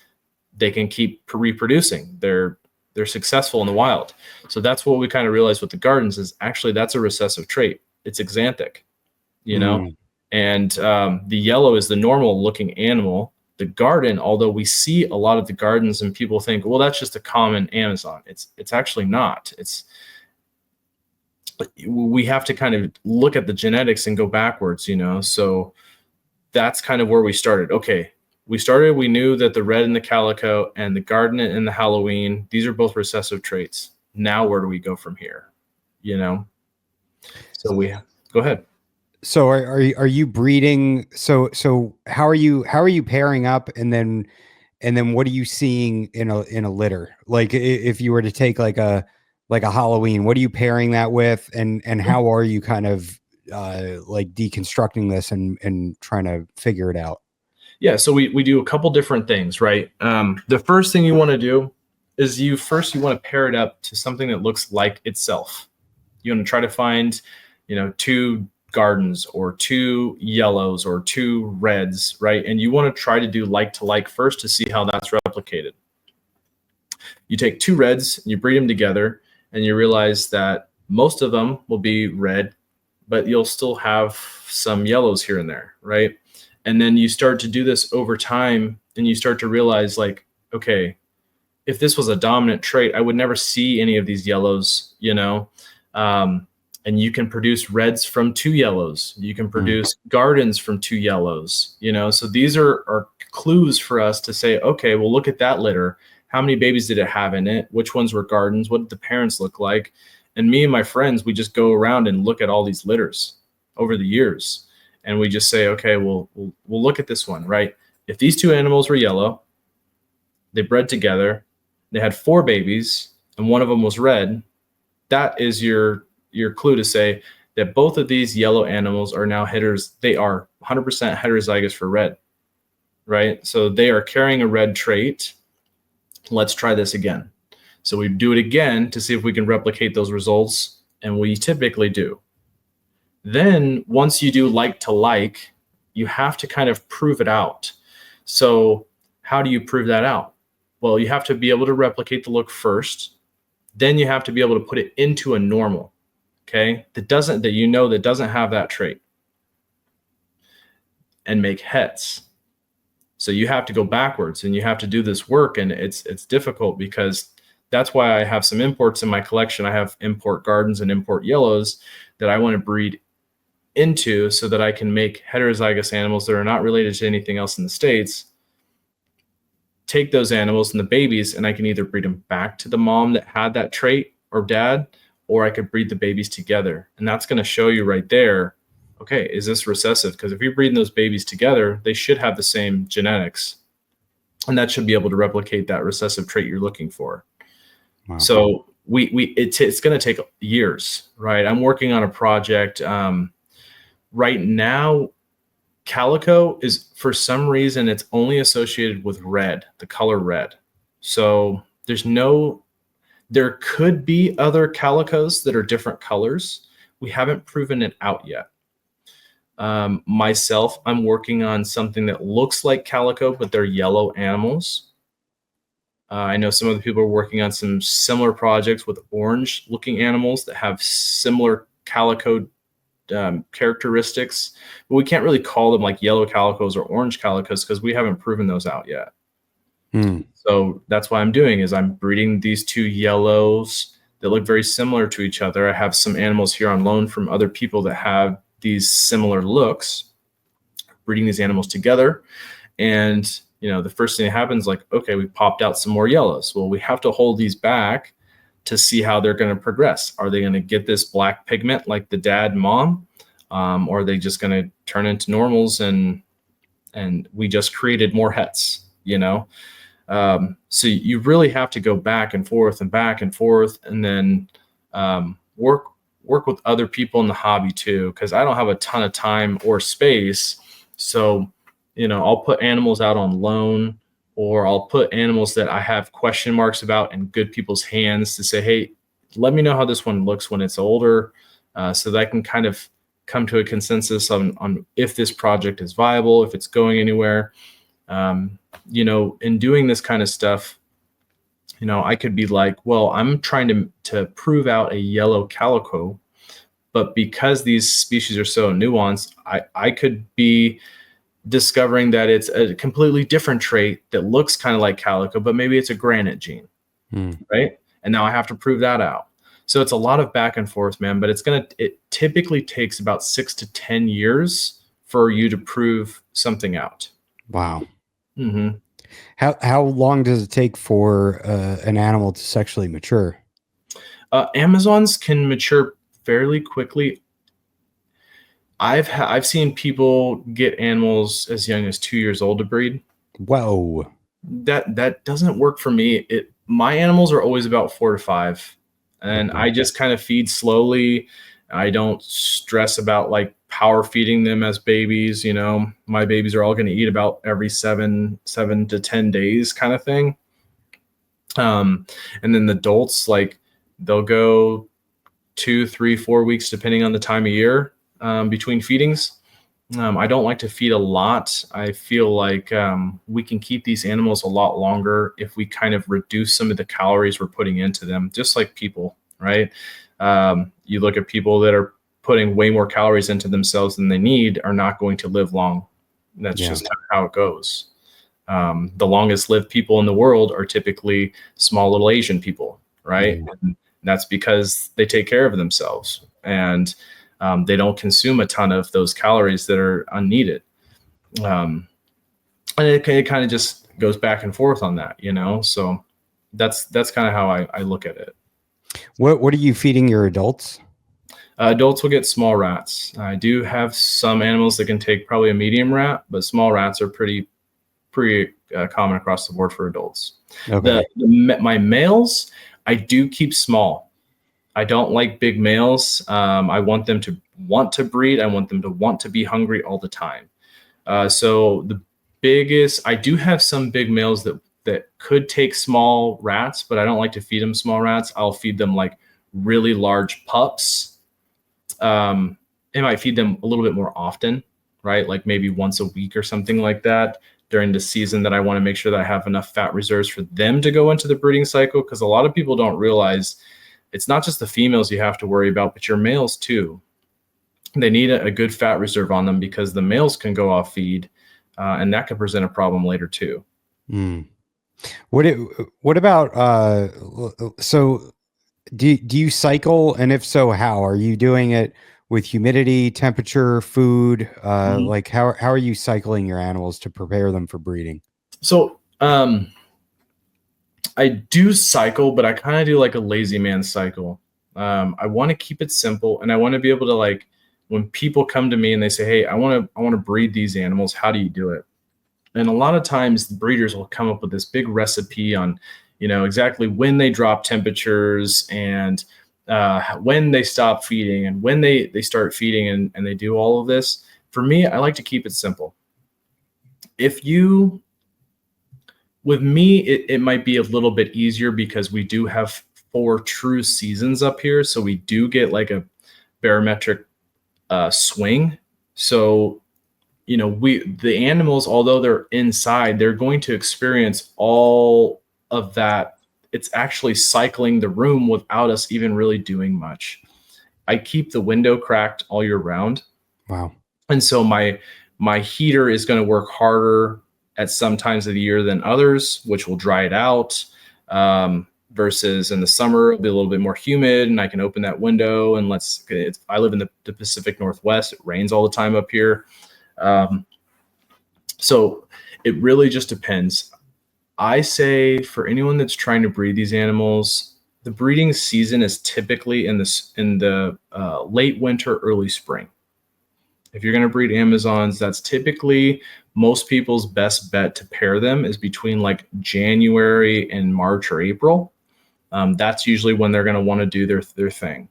they can keep reproducing. They're successful in the wild. So that's what we kind of realized with the gardens is actually that's a recessive trait. It's exanthic, you know? And the yellow is the normal looking animal. The garden, although we see a lot of the gardens and people think, well, that's just a common Amazon. It's actually not. We have to kind of look at the genetics and go backwards, you know? So that's kind of where we started. Okay. We knew that the red and the calico and the garden and the Halloween, these are both recessive traits. Now, where do we go from here? You know? So go ahead. So are you breeding? So how are you pairing up, and then what are you seeing in a litter? Like if you were to take like a Halloween, what are you pairing that with, and how are you kind of like deconstructing this and trying to figure it out? Yeah, so we do a couple different things, right? The first thing you want to do is you want to pair it up to something that looks like itself. You want to try to find, two gardens or two yellows or two reds, right? And you want to try to do like to like first to see how that's replicated. You take two reds and you breed them together, and you realize that most of them will be red, but you'll still have some yellows here and there, right? And then you start to do this over time, and you start to realize like, okay, if this was a dominant trait, I would never see any of these yellows, and you can produce reds from two yellows. You can produce gardens from two yellows, so these are clues for us to say, okay, well, look at that litter. How many babies did it have in it? Which ones were gardens? What did the parents look like? And me and my friends, we just go around and look at all these litters over the years. And we just say, okay, we'll look at this one, right? If these two animals were yellow, they bred together, they had 4 babies, and one of them was red, that is your clue to say that both of these yellow animals are now they are 100% heterozygous for red, right? So they are carrying a red trait. Let's try this again. So we do it again to see if we can replicate those results, and we typically do. Then once you do like to like, you have to kind of prove it out. So how do you prove that out? Well, you have to be able to replicate the look first. Then you have to be able to put it into a normal, okay, that doesn't have that trait, and make hets. So you have to go backwards, and you have to do this work, and it's difficult because that's why I have some imports in my collection. I have import gardens and import yellows that I want to breed into so that I can make heterozygous animals that are not related to anything else in the States, take those animals and the babies, and I can either breed them back to the mom that had that trait or dad, or I could breed the babies together. And that's going to show you right there, okay, is this recessive? Because if you're breeding those babies together, they should have the same genetics, and that should be able to replicate that recessive trait you're looking for. Wow. So it's going to take years, right? I'm working on a project right now. Calico is, for some reason, it's only associated with red, the color red. So there could be other calicos that are different colors. We haven't proven it out yet. Myself, I'm working on something that looks like calico, but they're yellow animals. I know some other people are working on some similar projects with orange looking animals that have similar calico characteristics, but we can't really call them like yellow calicos or orange calicos because we haven't proven those out yet. So that's what I'm doing is I'm breeding these two yellows that look very similar to each other. I have some animals here on loan from other people that have these similar looks, breeding these animals together. And, the first thing that happens, like, okay, we popped out some more yellows. Well, we have to hold these back to see how they're going to progress. Are they going to get this black pigment like the dad and mom? Or are they just going to turn into normals and we just created more hets, So you really have to go back and forth and then work with other people in the hobby too, because I don't have a ton of time or space. So, I'll put animals out on loan, or I'll put animals that I have question marks about in good people's hands to say, hey, let me know how this one looks when it's older, so that I can kind of come to a consensus on if this project is viable, if it's going anywhere. In doing this kind of stuff, I could be like, well, I'm trying to prove out a yellow calico, but because these species are so nuanced, I could be discovering that it's a completely different trait that looks kind of like calico, but maybe it's a granite gene, right? And now I have to prove that out. So it's a lot of back and forth, man, but it typically takes about 6 to 10 years for you to prove something out. Wow. Mm-hmm. How long does it take for an animal to sexually mature? Amazons can mature fairly quickly. I've seen people get animals as young as 2 years old to breed. Whoa. That doesn't work for me. My animals are always about 4 to 5, and I just kind of feed slowly. I don't stress about like power feeding them as babies. My babies are all going to eat about every 7 to 10 days kind of thing. And then the adults, like, they'll go 2, 3, 4 weeks, depending on the time of year, between feedings. I don't like to feed a lot. I feel like we can keep these animals a lot longer if we kind of reduce some of the calories we're putting into them, just like people, right? You look at people that are putting way more calories into themselves than they need are not going to live long. That's just kind of how it goes. The longest lived people in the world are typically small little Asian people, right? And that's because they take care of themselves and they don't consume a ton of those calories that are unneeded. And it kind of just goes back and forth on that, So that's kind of how I look at it. What are you feeding your adults? Adults will get small rats. I do have some animals that can take probably a medium rat, but small rats are pretty common across the board for adults. Okay. My males, I do keep small. I don't like big males. I want them to want to breed. I want them to want to be hungry all the time. So the biggest, I do have some big males that could take small rats, but I don't like to feed them small rats. I'll feed them like really large pups. I might feed them a little bit more often, right? Like maybe once a week or something like that during the season that I want to make sure that I have enough fat reserves for them to go into the breeding cycle. Because a lot of people don't realize it's not just the females you have to worry about, but your males too. They need a good fat reserve on them because the males can go off feed, and that could present a problem later too. What about so do you cycle, and if so, how are you doing it? With humidity, temperature, food, like how are you cycling your animals to prepare them for breeding? So I do cycle, but I kind of do like a lazy man cycle. I want to keep it simple, and I want to be able to, like, when people come to me and they say, hey, I want to breed these animals, how do you do it? And a lot of times the breeders will come up with this big recipe on, exactly when they drop temperatures and when they stop feeding and when they start feeding, and they do all of this. For me, I like to keep it simple. With me, it might be a little bit easier because we do have 4 true seasons up here. So we do get like a barometric swing. So, the animals, although they're inside, they're going to experience all of that, it's actually cycling the room without us even really doing much. I keep the window cracked all year round. Wow. And so my heater is going to work harder at some times of the year than others, which will dry it out. Versus in the summer, it'll be a little bit more humid, and I can open that window. And I live in the Pacific Northwest. It rains all the time up here. So it really just depends. I say for anyone that's trying to breed these animals, the breeding season is typically in the late winter, early spring. If you're going to breed Amazons, that's typically most people's best bet to pair them is between like January and March or April. That's usually when they're going to want to do their thing.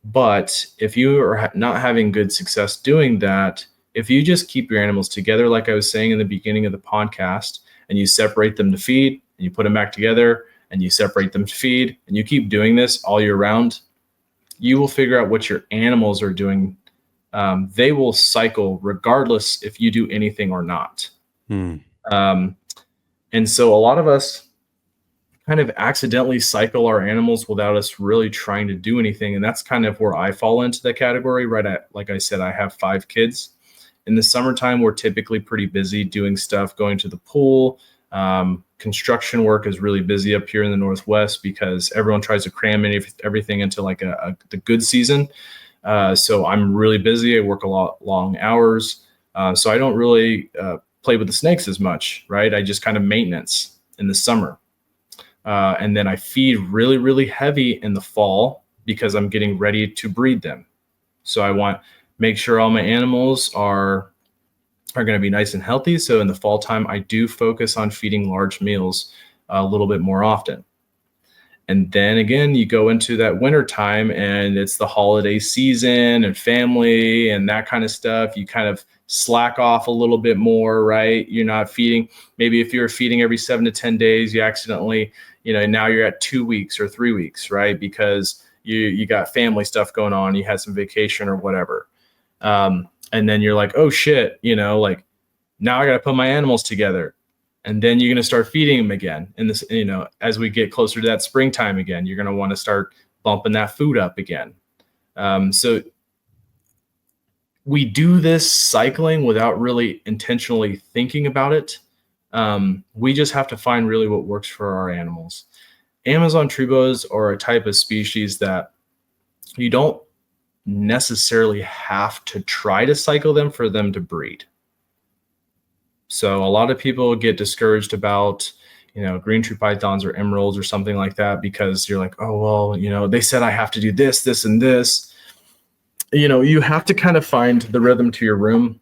But if you are not having good success doing that, if you just keep your animals together, like I was saying in the beginning of the podcast, and you separate them to feed, and you put them back together, and you separate them to feed, and you keep doing this all year round, you will figure out what your animals are doing. They will cycle regardless if you do anything or not. And so a lot of us kind of accidentally cycle our animals without us really trying to do anything. And that's kind of where I fall into the category, like I said, I have 5 kids. In the summertime, we're typically pretty busy doing stuff, going to the pool. Construction work is really busy up here in the Northwest because everyone tries to cram everything into like the good season. So I'm really busy. I work a lot long hours. So I don't really play with the snakes as much, right? I just kind of maintenance in the summer. And then I feed really, really heavy in the fall because I'm getting ready to breed them. So I make sure all my animals are going to be nice and healthy. So in the fall time, I do focus on feeding large meals a little bit more often. And then again, you go into that winter time and it's the holiday season and family and that kind of stuff. You kind of slack off a little bit more, right? You're not feeding. Maybe if you're feeding every 7 to 10 days, you accidentally, now you're at 2 weeks or 3 weeks, right? Because you got family stuff going on. You had some vacation or whatever. And then you're like, oh shit, like now I got to put my animals together. And then you're going to start feeding them again. And this, as we get closer to that springtime again, you're going to want to start bumping that food up again. So we do this cycling without really intentionally thinking about it. We just have to find really what works for our animals. Amazon tree boas are a type of species that you don't necessarily have to try to cycle them for them to breed. So a lot of people get discouraged about, green tree pythons or emeralds or something like that because you're like, oh, well, they said I have to do this, this, and this. You have to kind of find the rhythm to your room,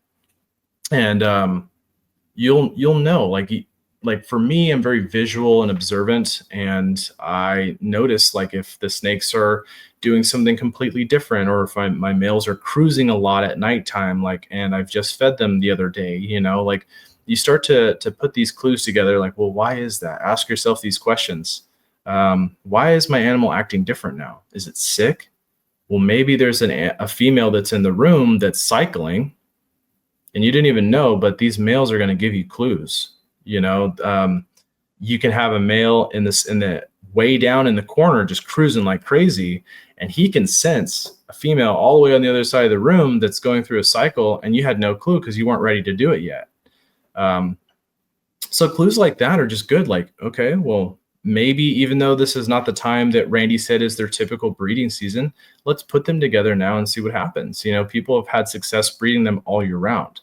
and you'll know. Like for me, I'm very visual and observant, and I notice like if the snakes are doing something completely different, or if my males are cruising a lot at nighttime, and I've just fed them the other day, like you start to put these clues together. Like, well, why is that? Ask yourself these questions. Why is my animal acting different now? Is it sick? Well, maybe there's a female that's in the room that's cycling, and you didn't even know. But these males are going to give you clues. You can have a male in the way down in the corner just cruising like crazy, and he can sense a female all the way on the other side of the room that's going through a cycle, and you had no clue because you weren't ready to do it yet. So clues like that are just good. Like, okay, well, maybe even though this is not the time that Randy said is their typical breeding season, let's put them together now and see what happens. People have had success breeding them all year round.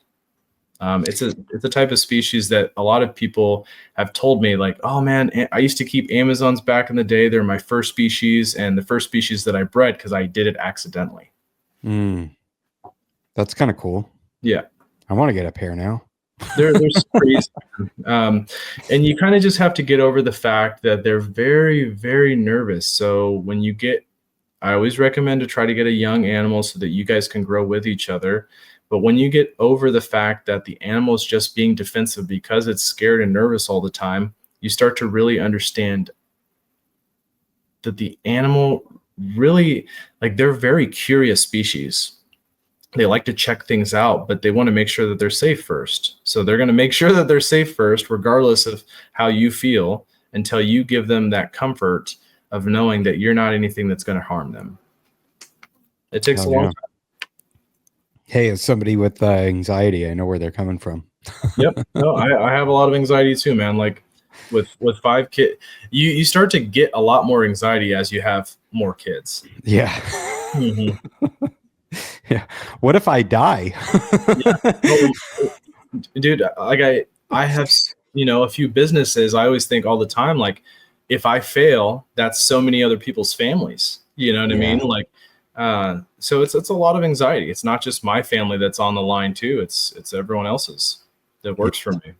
It's a type of species that a lot of people have told me, like, oh man, I used to keep Amazons back in the day. They're my first species and the first species that I bred because I did it accidentally. That's kind of cool. Yeah. I want to get a pair now. They're super easy. And you kind of just have to get over the fact that they're very, very nervous. So I always recommend to try to get a young animal so that you guys can grow with each other. But when you get over the fact that the animal is just being defensive because it's scared and nervous all the time, you start to really understand that the animal really, they're a very curious species. They like to check things out, but they want to make sure that they're safe first. So they're going to make sure that they're safe first, regardless of how you feel. until you give them that comfort of knowing that you're not anything that's going to harm them. It takes a long time. Hey, as somebody with anxiety, I know where they're coming from. Yep. No, I have a lot of anxiety too, man. Like with 5 kids, you start to get a lot more anxiety as you have more kids. Yeah. Mm-hmm. Yeah. What if I die? Yeah. Dude, like I have, a few businesses. I always think all the time, like, if I fail, that's so many other people's families. You know what I mean? Like, so it's a lot of anxiety. It's not just my family that's on the line too. It's everyone else's that works for me.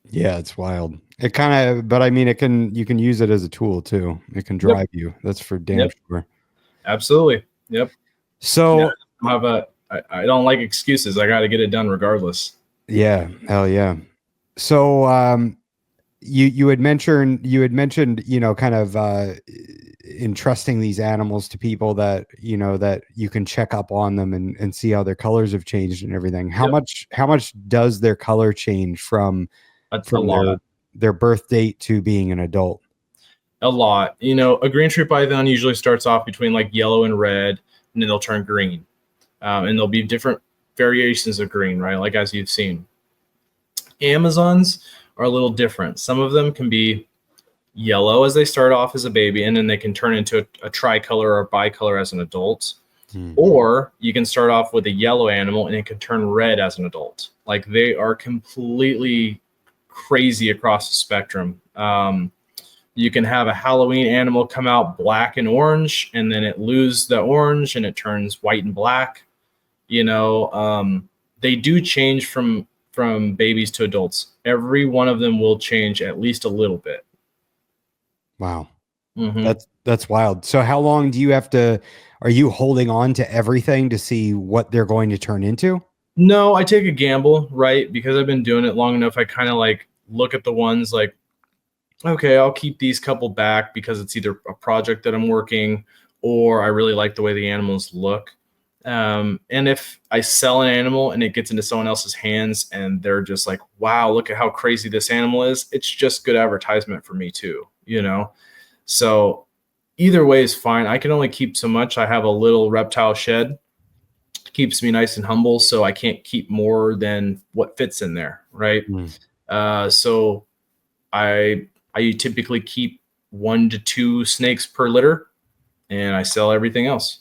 Yeah, it's wild. It kind of, but I mean, you can use it as a tool too. It can drive you. That's for damn sure. Absolutely. Yep. So I don't like excuses. I got to get it done regardless. Yeah, hell yeah. So you had mentioned kind of entrusting these animals to people that that you can check up on them and see how their colors have changed and everything. How much does their color change from their birth date to being an adult? A lot. A green tree python usually starts off between like yellow and red, and then they'll turn green. And there'll be different variations of green, right? Like as you've seen. Amazons are a little different. Some of them can be yellow as they start off as a baby, and then they can turn into a tricolor or bicolor as an adult. Or you can start off with a yellow animal and it can turn red as an adult. Like they are completely crazy across the spectrum. You can have a Halloween animal come out black and orange, and then it loses the orange and it turns white and black. They do change from babies to adults. Every one of them will change at least a little bit. Wow. Mm-hmm. That's wild. So how long do you have to, are you holding on to everything to see what they're going to turn into? No, I take a gamble, right? Because I've been doing it long enough. I kind of like look at the ones like, okay, I'll keep these couple back because it's either a project that I'm working or I really like the way the animals look. And if I sell an animal and it gets into someone else's hands and they're just like, wow, look at how crazy this animal is, it's just good advertisement for me too, So either way is fine. I can only keep so much. I have a little reptile shed. It keeps me nice and humble, so I can't keep more than what fits in there, right? So I typically keep 1 to 2 snakes per litter, and I sell everything else.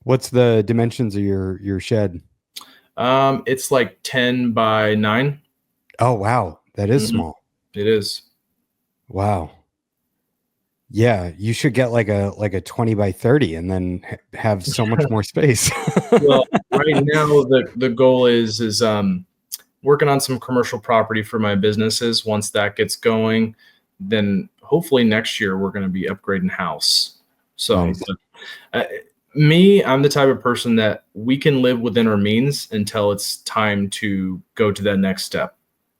What's the dimensions of your shed? It's like 10 by 9. Oh, wow. That is small. It is. Wow. Yeah. You should get like a 20 by 30 and then have so much more space. Well, right now the goal is working on some commercial property for my businesses. Once that gets going, then hopefully next year we're going to be upgrading house. So nice. I'm the type of person that we can live within our means until it's time to go to that next step.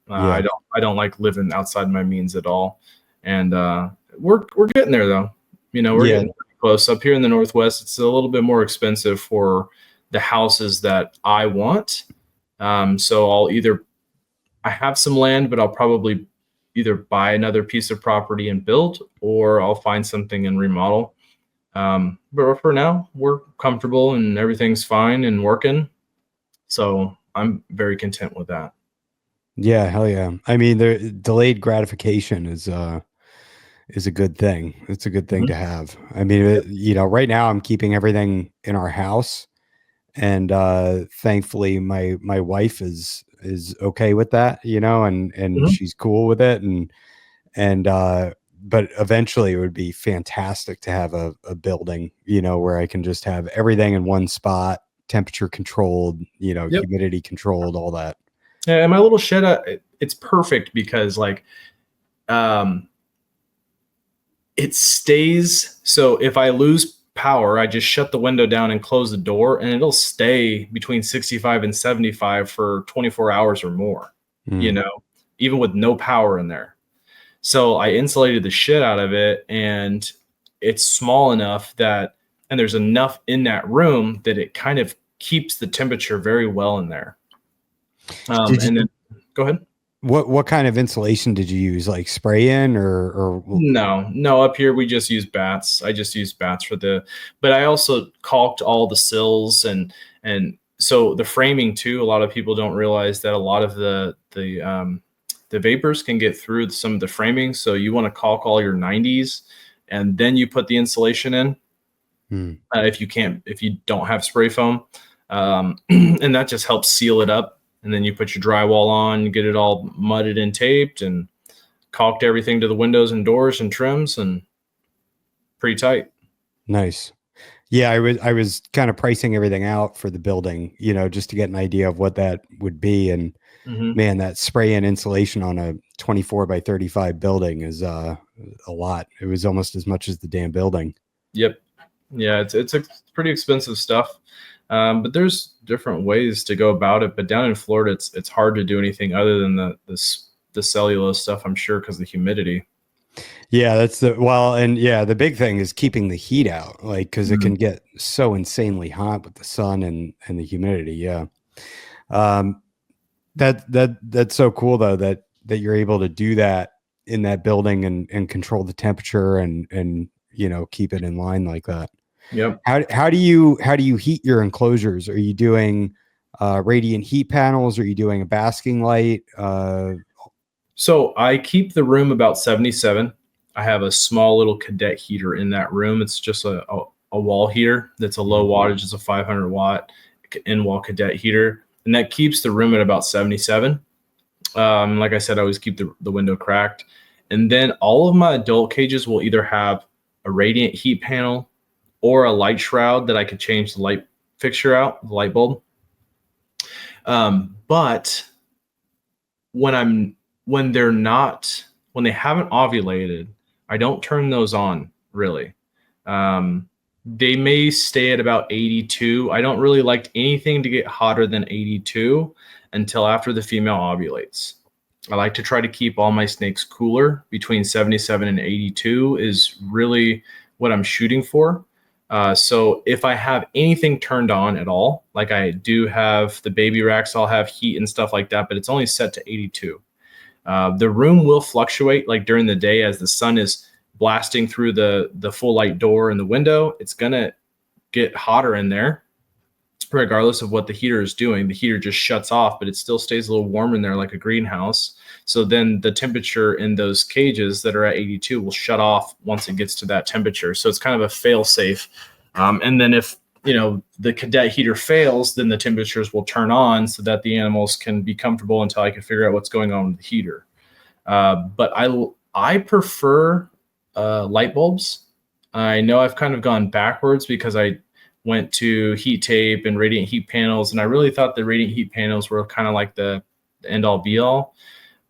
I don't like living outside my means at all. And we're getting there though. We're getting pretty close. Up here in the Northwest, it's a little bit more expensive for the houses that I want. So I have some land, but I'll probably either buy another piece of property and build, or I'll find something and remodel. But for now, we're comfortable and everything's fine and working. So I'm very content with that. Yeah, hell yeah. I mean, the delayed gratification is a good thing. It's a good thing to have. I mean, right now I'm keeping everything in our house, and thankfully my wife is okay with that, and she's cool with it, and but eventually it would be fantastic to have a building, where I can just have everything in one spot, temperature controlled, humidity controlled, all that. Yeah, and my little shed, it's perfect because like, it stays. So if I lose power, I just shut the window down and close the door, and it'll stay between 65 and 75 for 24 hours or more, even with no power in there. So I insulated the shit out of it, and it's small enough and there's enough in that room that it kind of keeps the temperature very well in there. And then go ahead. What kind of insulation did you use? Like spray in or No, up here we just use bats. I just use bats but I also caulked all the sills and so the framing too. A lot of people don't realize that a lot of the vapors can get through some of the framing. So you want to caulk all your 90s and then you put the insulation in. If you don't have spray foam, and that just helps seal it up. And then you put your drywall on, get it all mudded and taped, and caulked everything to the windows and doors and trims, and pretty tight. Nice. Yeah, I was kind of pricing everything out for the building, just to get an idea of what that would be. And man, that spray in insulation on a 24 by 35 building is a lot. It was almost as much as the damn building. Yep. Yeah, it's a pretty expensive stuff. But there's different ways to go about it. But down in Florida, it's hard to do anything other than the cellulose stuff, I'm sure, because of the humidity. Yeah, the big thing is keeping the heat out, like, because it can get so insanely hot with the sun and the humidity. Yeah. That's so cool though, that you're able to do that in that building and control the temperature and keep it in line like that. Yep. How do you heat your enclosures? Are you doing radiant heat panels? Are you doing a basking light? So I keep the room about 77. I have a small little cadet heater in that room. It's just a wall heater that's a low wattage. It's a 500 watt in-wall cadet heater, and that keeps the room at about 77. Like I said, I always keep the window cracked. And then all of my adult cages will either have a radiant heat panel or a light shroud that I could change the light fixture out, the light bulb. But when they haven't ovulated, I don't turn those on really. They may stay at about 82. I don't really like anything to get hotter than 82 until after the female ovulates. I like to try to keep all my snakes cooler. Between 77 and 82 is really what I'm shooting for. So if I have anything turned on at all, like I do have the baby racks, I'll have heat and stuff like that, but it's only set to 82. The room will fluctuate, like during the day as the sun is blasting through the full light door and the window. It's gonna get hotter in there regardless of what the heater is doing. The heater just shuts off, but it still stays a little warm in there like a greenhouse. So then the temperature in those cages that are at 82 will shut off once it gets to that temperature. So it's kind of a fail safe. And then if the cadet heater fails, then the temperatures will turn on so that the animals can be comfortable until I can figure out what's going on with the heater. But I prefer light bulbs. I know I've kind of gone backwards because I went to heat tape and radiant heat panels, and I really thought the radiant heat panels were kind of like the end all be all.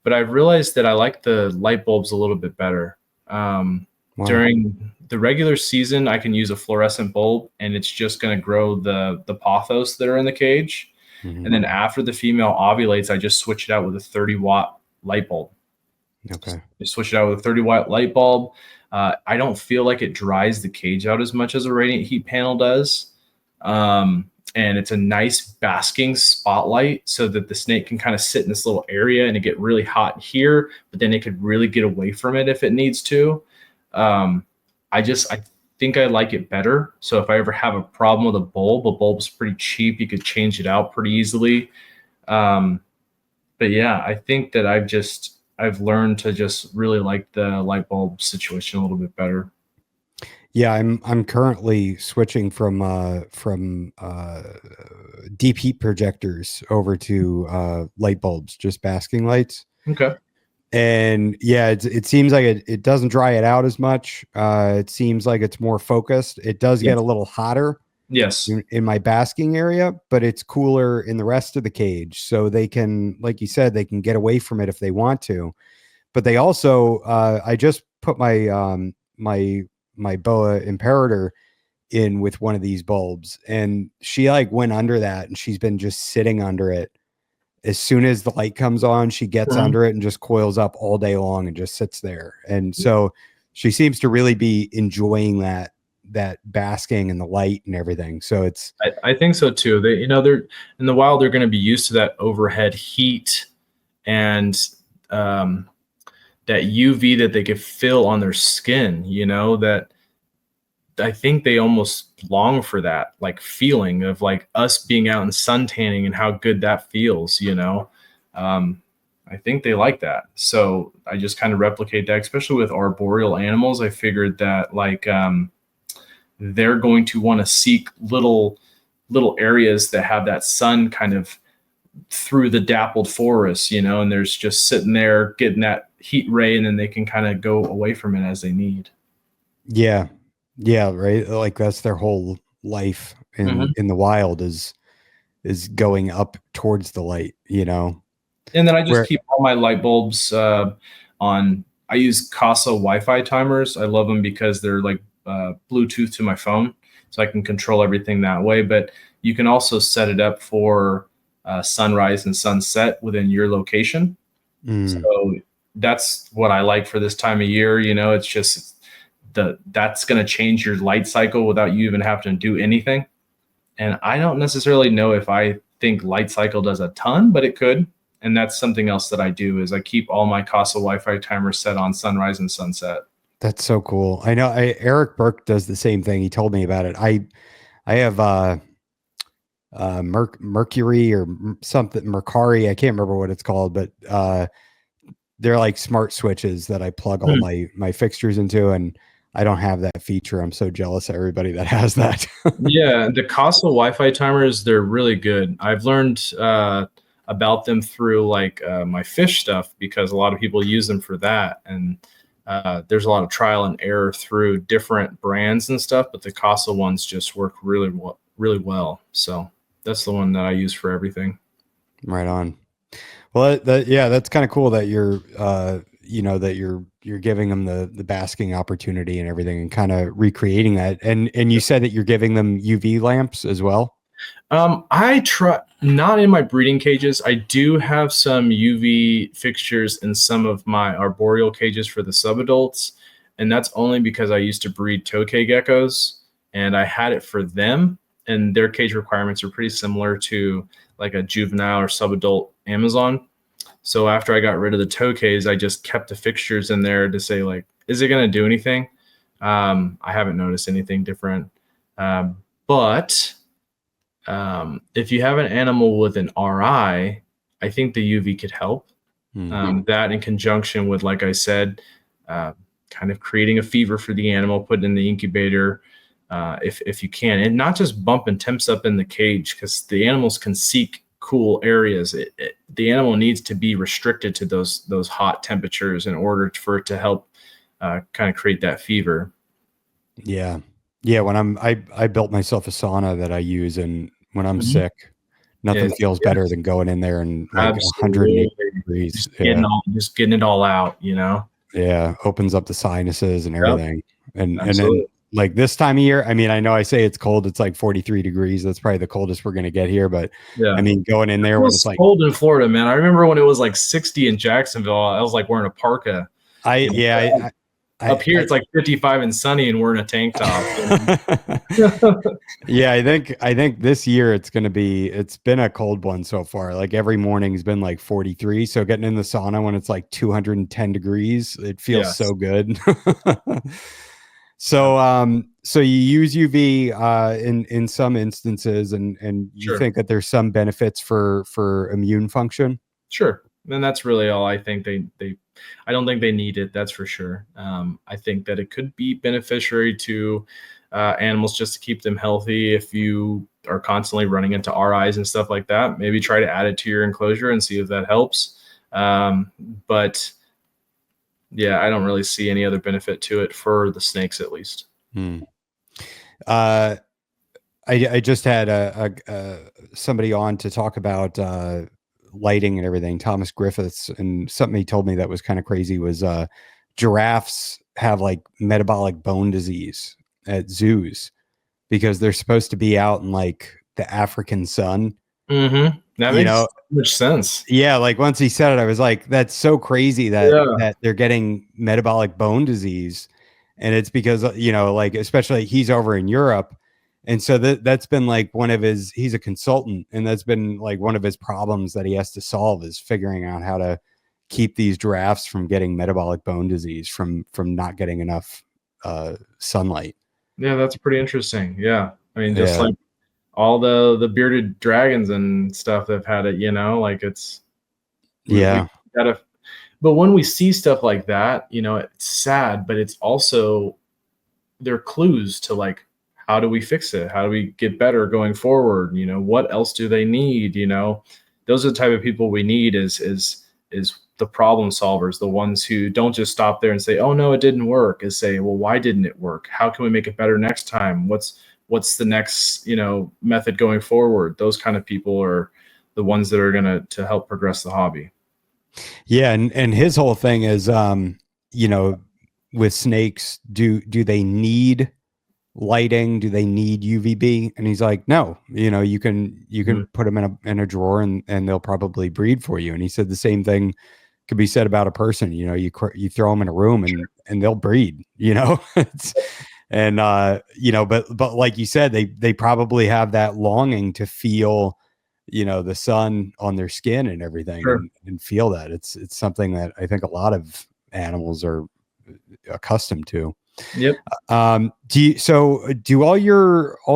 But I've realized that I like the light bulbs a little bit better. Wow. During the regular season, I can use a fluorescent bulb, and it's just going to grow the pothos that are in the cage. And then after the female ovulates, I just switch it out with a 30-watt light bulb. Okay. I switch it out with a 30-watt light bulb. I don't feel like it dries the cage out as much as a radiant heat panel does. And it's a nice basking spotlight so that the snake can kind of sit in this little area and it get really hot here, but then it could really get away from it if it needs to. I think I like it better. So if I ever have a problem with a bulb's pretty cheap. You could change it out pretty easily. But yeah, I think that I've learned to just really like the light bulb situation a little bit better. Yeah, I'm currently switching from deep heat projectors over to light bulbs, just basking lights. Okay. And yeah, it seems like it doesn't dry it out as much. It seems like it's more focused. It does get a little hotter. Yes. In my basking area, but it's cooler in the rest of the cage. So they can, like you said, they can get away from it if they want to. But they also, I just put my my boa imperator in with one of these bulbs, and she like went under that, and she's been just sitting under it. As soon as the light comes on, she gets under it and just coils up all day long and just sits there. And so she seems to really be enjoying that basking and the light and everything. So I think so too. They're in the wild, they're going to be used to that overhead heat, and that UV that they could feel on their skin, that I think they almost long for that, like feeling of like us being out and sun tanning and how good that feels. I think they like that. So I just kind of replicate that, especially with arboreal animals. I figured that like they're going to want to seek little areas that have that sun kind of through the dappled forest, and there's just sitting there getting that heat ray, and then they can kind of go away from it as they need. Yeah. Yeah. Right. Like that's their whole life Mhm. in the wild is going up towards the light, And then I just where, keep all my light bulbs on. I use Casa Wi-Fi timers. I love them because they're like Bluetooth to my phone, so I can control everything that way. But you can also set it up for sunrise and sunset within your location. mm, So that's what I like for this time of year. It's just that's going to change your light cycle without you even having to do anything. And I don't necessarily know if I think light cycle does a ton, but it could. And that's something else that I do is I keep all my Casa Wi-Fi timers set on sunrise and sunset. that's so cool. I know Eric Burke does the same thing. He told me about it. I have, Mercury or something, Mercari. I can't remember what it's called, but, they're like smart switches that I plug all my fixtures into, and I don't have that feature. I'm so jealous of everybody that has that. Yeah, the Casa Wi-Fi timers, they're really good. I've learned about them through like my fish stuff because a lot of people use them for that. And there's a lot of trial and error through different brands and stuff, but the Casa ones just work really well. So that's the one that I use for everything. Right on. Well, yeah, that's kind of cool that you're, that you're giving them the basking opportunity and everything, and kind of recreating that. And you said that you're giving them UV lamps as well. I try not in my breeding cages. I do have some UV fixtures in some of my arboreal cages for the subadults, and that's only because I used to breed tokay geckos, and I had it for them, and their cage requirements are pretty similar to like a juvenile or subadult Amazon. So after I got rid of the tokays, I just kept the fixtures in there to say like, is it going to do anything? I haven't noticed anything different, but if you have an animal with an RI, I think the UV could help. That in conjunction with, like I said, kind of creating a fever for the animal, put it in the incubator if you can, and not just bumping temps up in the cage, because the animals can seek cool areas. The animal needs to be restricted to those hot temperatures in order for it to help kind of create that fever. Yeah. Yeah. I built myself a sauna that I use, and when I'm Mhm. sick, nothing Yes, feels better than going in there and like 180 absolutely. degrees. Just Yeah. getting it all out. Yeah. Opens up the sinuses and Yep, everything. And then absolutely. like this time of year, I mean, I know I say it's cold. It's like 43 degrees. That's probably the coldest we're going to get here. But I Yeah. mean, going in It there when it's was like, cold in Florida, man. I remember when it was like 60 in Jacksonville, I was like wearing a parka. I, You yeah, know, Up here, I it's like 55 and sunny, and we're in a tank top. yeah, I think this year it's been a cold one so far. Like every morning's been like 43. So getting in the sauna when it's like 210 degrees, it feels Yes. so good. So you use UV in some instances, and you Sure. think that there's some benefits for immune function. Sure. And that's really all I think I don't think they need it. That's for sure. I think that it could be beneficiary to animals just to keep them healthy. If you are constantly running into RIs and stuff like that, maybe try to add it to your enclosure and see if that helps. But yeah, I don't really see any other benefit to it for the snakes, at least. Hmm. Uh, I just had somebody on to talk about lighting and everything, Thomas Griffiths, and something he told me that was kind of crazy was giraffes have like metabolic bone disease at zoos because they're supposed to be out in like the African sun. Mm-hmm. That You makes know, so much sense. yeah, like once he said it, I was like, that's so crazy that Yeah. they're getting metabolic bone disease. And it's because, like especially he's over in Europe. And so that's been like he's a consultant, and that's been like one of his problems that he has to solve is figuring out how to keep these giraffes from getting metabolic bone disease from not getting enough sunlight. Yeah, that's pretty interesting. Yeah. I mean, just Yeah. like all the bearded dragons and stuff that have had it, like we Yeah. gotta, but when we see stuff like that, it's sad, but it's also, they're clues to like, how do we fix it? How do we get better going forward? What else do they need? Those are the type of people we need is the problem solvers, the ones who don't just stop there and say, oh no, it didn't work, is say, well, why didn't it work? How can we make it better next time? What's the next, method going forward? Those kind of people are the ones that are going to help progress the hobby. Yeah. And his whole thing is, with snakes, do they need lighting? Do they need UVB? And he's like, no, you can put them in a drawer and they'll probably breed for you. And he said the same thing could be said about a person. You throw them in a room and they'll breed, and but like you said, they probably have that longing to feel, the sun on their skin and everything. Sure. and feel that it's something that I think a lot of animals are accustomed to. Yep. Do all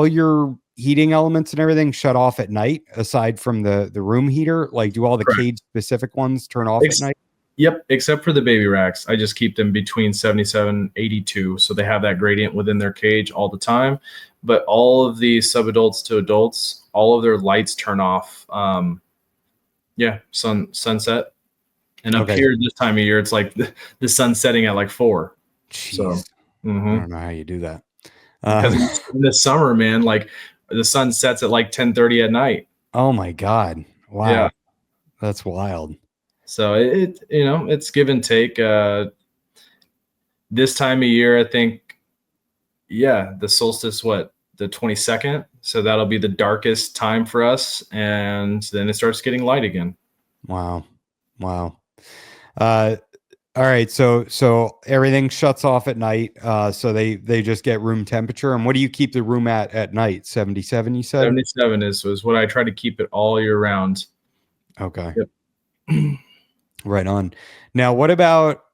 your heating elements and everything shut off at night aside from the room heater? Like, do all the Correct. cage specific ones turn off at night? Yep, except for the baby racks. I just keep them between 77, 82. So they have that gradient within their cage all the time. But all of the subadults to adults, all of their lights turn off. Sunset. And up here this time of year, it's like the sun's setting at like 4. Jeez. So I don't know how you do that. Because in the summer, man, like the sun sets at like 10:30 at night. Oh my God. Wow. Yeah. That's wild. So it's give and take. This time of year, I think, the solstice, the 22nd. So that'll be the darkest time for us. And then it starts getting light again. Wow. All right. So everything shuts off at night. So they just get room temperature. And what do you keep the room at night? 77, you said? 77 is what I try to keep it all year round. Okay. Yep. Right on. Now, what about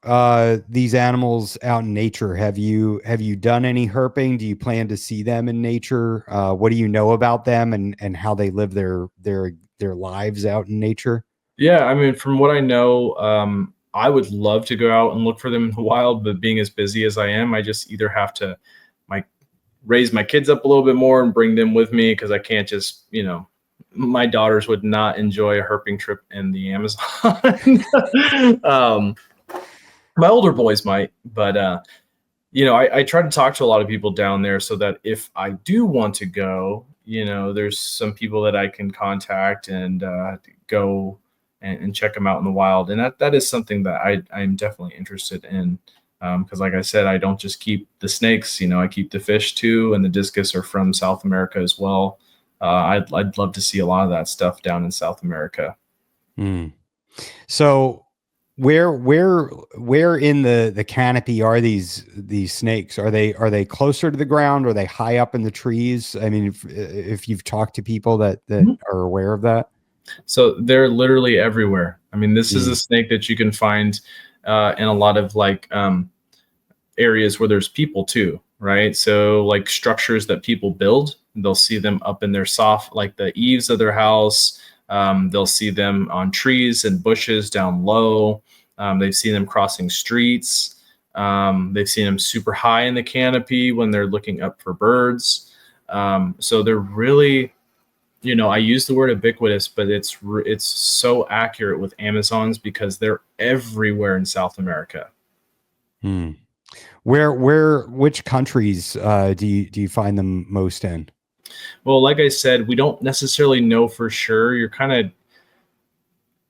these animals out in nature? Have you done any herping? Do you plan to see them in nature? What do you know about them and how they live their lives out in nature? Yeah, I mean, from what I know, I would love to go out and look for them in the wild, but being as busy as I am, I just either have to raise my kids up a little bit more and bring them with me, because I can't just, my daughters would not enjoy a herping trip in the Amazon. My older boys might, but I try to talk to a lot of people down there so that if I do want to go, there's some people that I can contact and go and check them out in the wild. And that is something that I'm definitely interested in. Because like I said, I don't just keep the snakes, I keep the fish too. And the discus are from South America as well. I'd love to see a lot of that stuff down in South America. So where in the canopy are these snakes? Are they closer to the ground? Are they high up in the trees? I mean, if you've talked to people that are aware of that. So they're literally everywhere. I mean, this is a snake that you can find in a lot of areas where there's people too, right? So like structures that people build, they'll see them up in their the eaves of their house. They'll see them on trees and bushes down low. They've seen them crossing streets. They've seen them super high in the canopy when they're looking up for birds. So they're really, I use the word ubiquitous, but it's so accurate with Amazons because they're everywhere in South America. Which countries do you find them most in? Well, like I said, we don't necessarily know for sure. You're kind of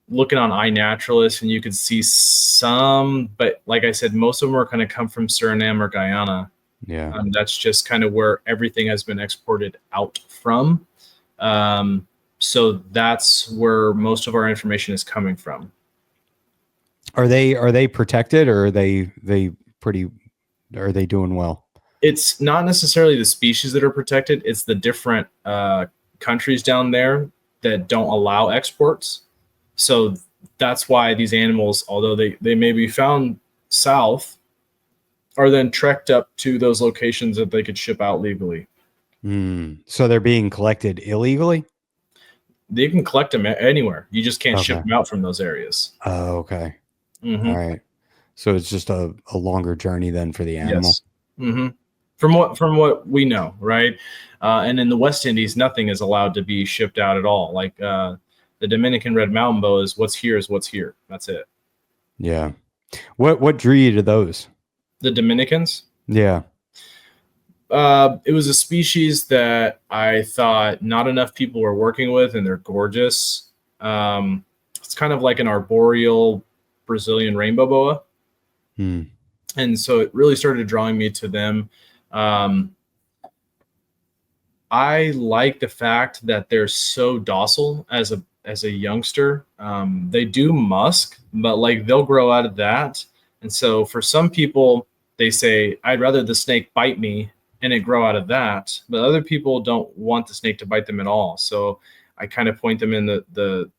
looking on iNaturalist and you can see some, but like I said, most of them are going to come from Suriname or Guyana. Yeah. That's just kind of where everything has been exported out from. So that's where most of our information is coming from. Are they protected, or are they doing well? It's not necessarily the species that are protected. It's the different countries down there that don't allow exports. So that's why these animals, although they may be found south, are then trekked up to those locations that they could ship out legally. So they're being collected illegally? They can collect them anywhere. You just can't ship Okay. them out from those areas. Oh, okay. Mm-hmm. All right. So it's just a longer journey then for the animal. Yes. Mm-hmm. From what we know, right? And in the West Indies, nothing is allowed to be shipped out at all. Like the Dominican red mountain boa is what's here is what's here. That's it. Yeah. What drew you to those? The Dominicans. Yeah. It was a species that I thought not enough people were working with, and they're gorgeous. It's kind of like an arboreal Brazilian rainbow boa. And so it really started drawing me to them. I like the fact that they're so docile as a youngster. They do musk, but like they'll grow out of that. And so for some people, they say, I'd rather the snake bite me and it grow out of that. But other people don't want the snake to bite them at all. So I kind of point them in the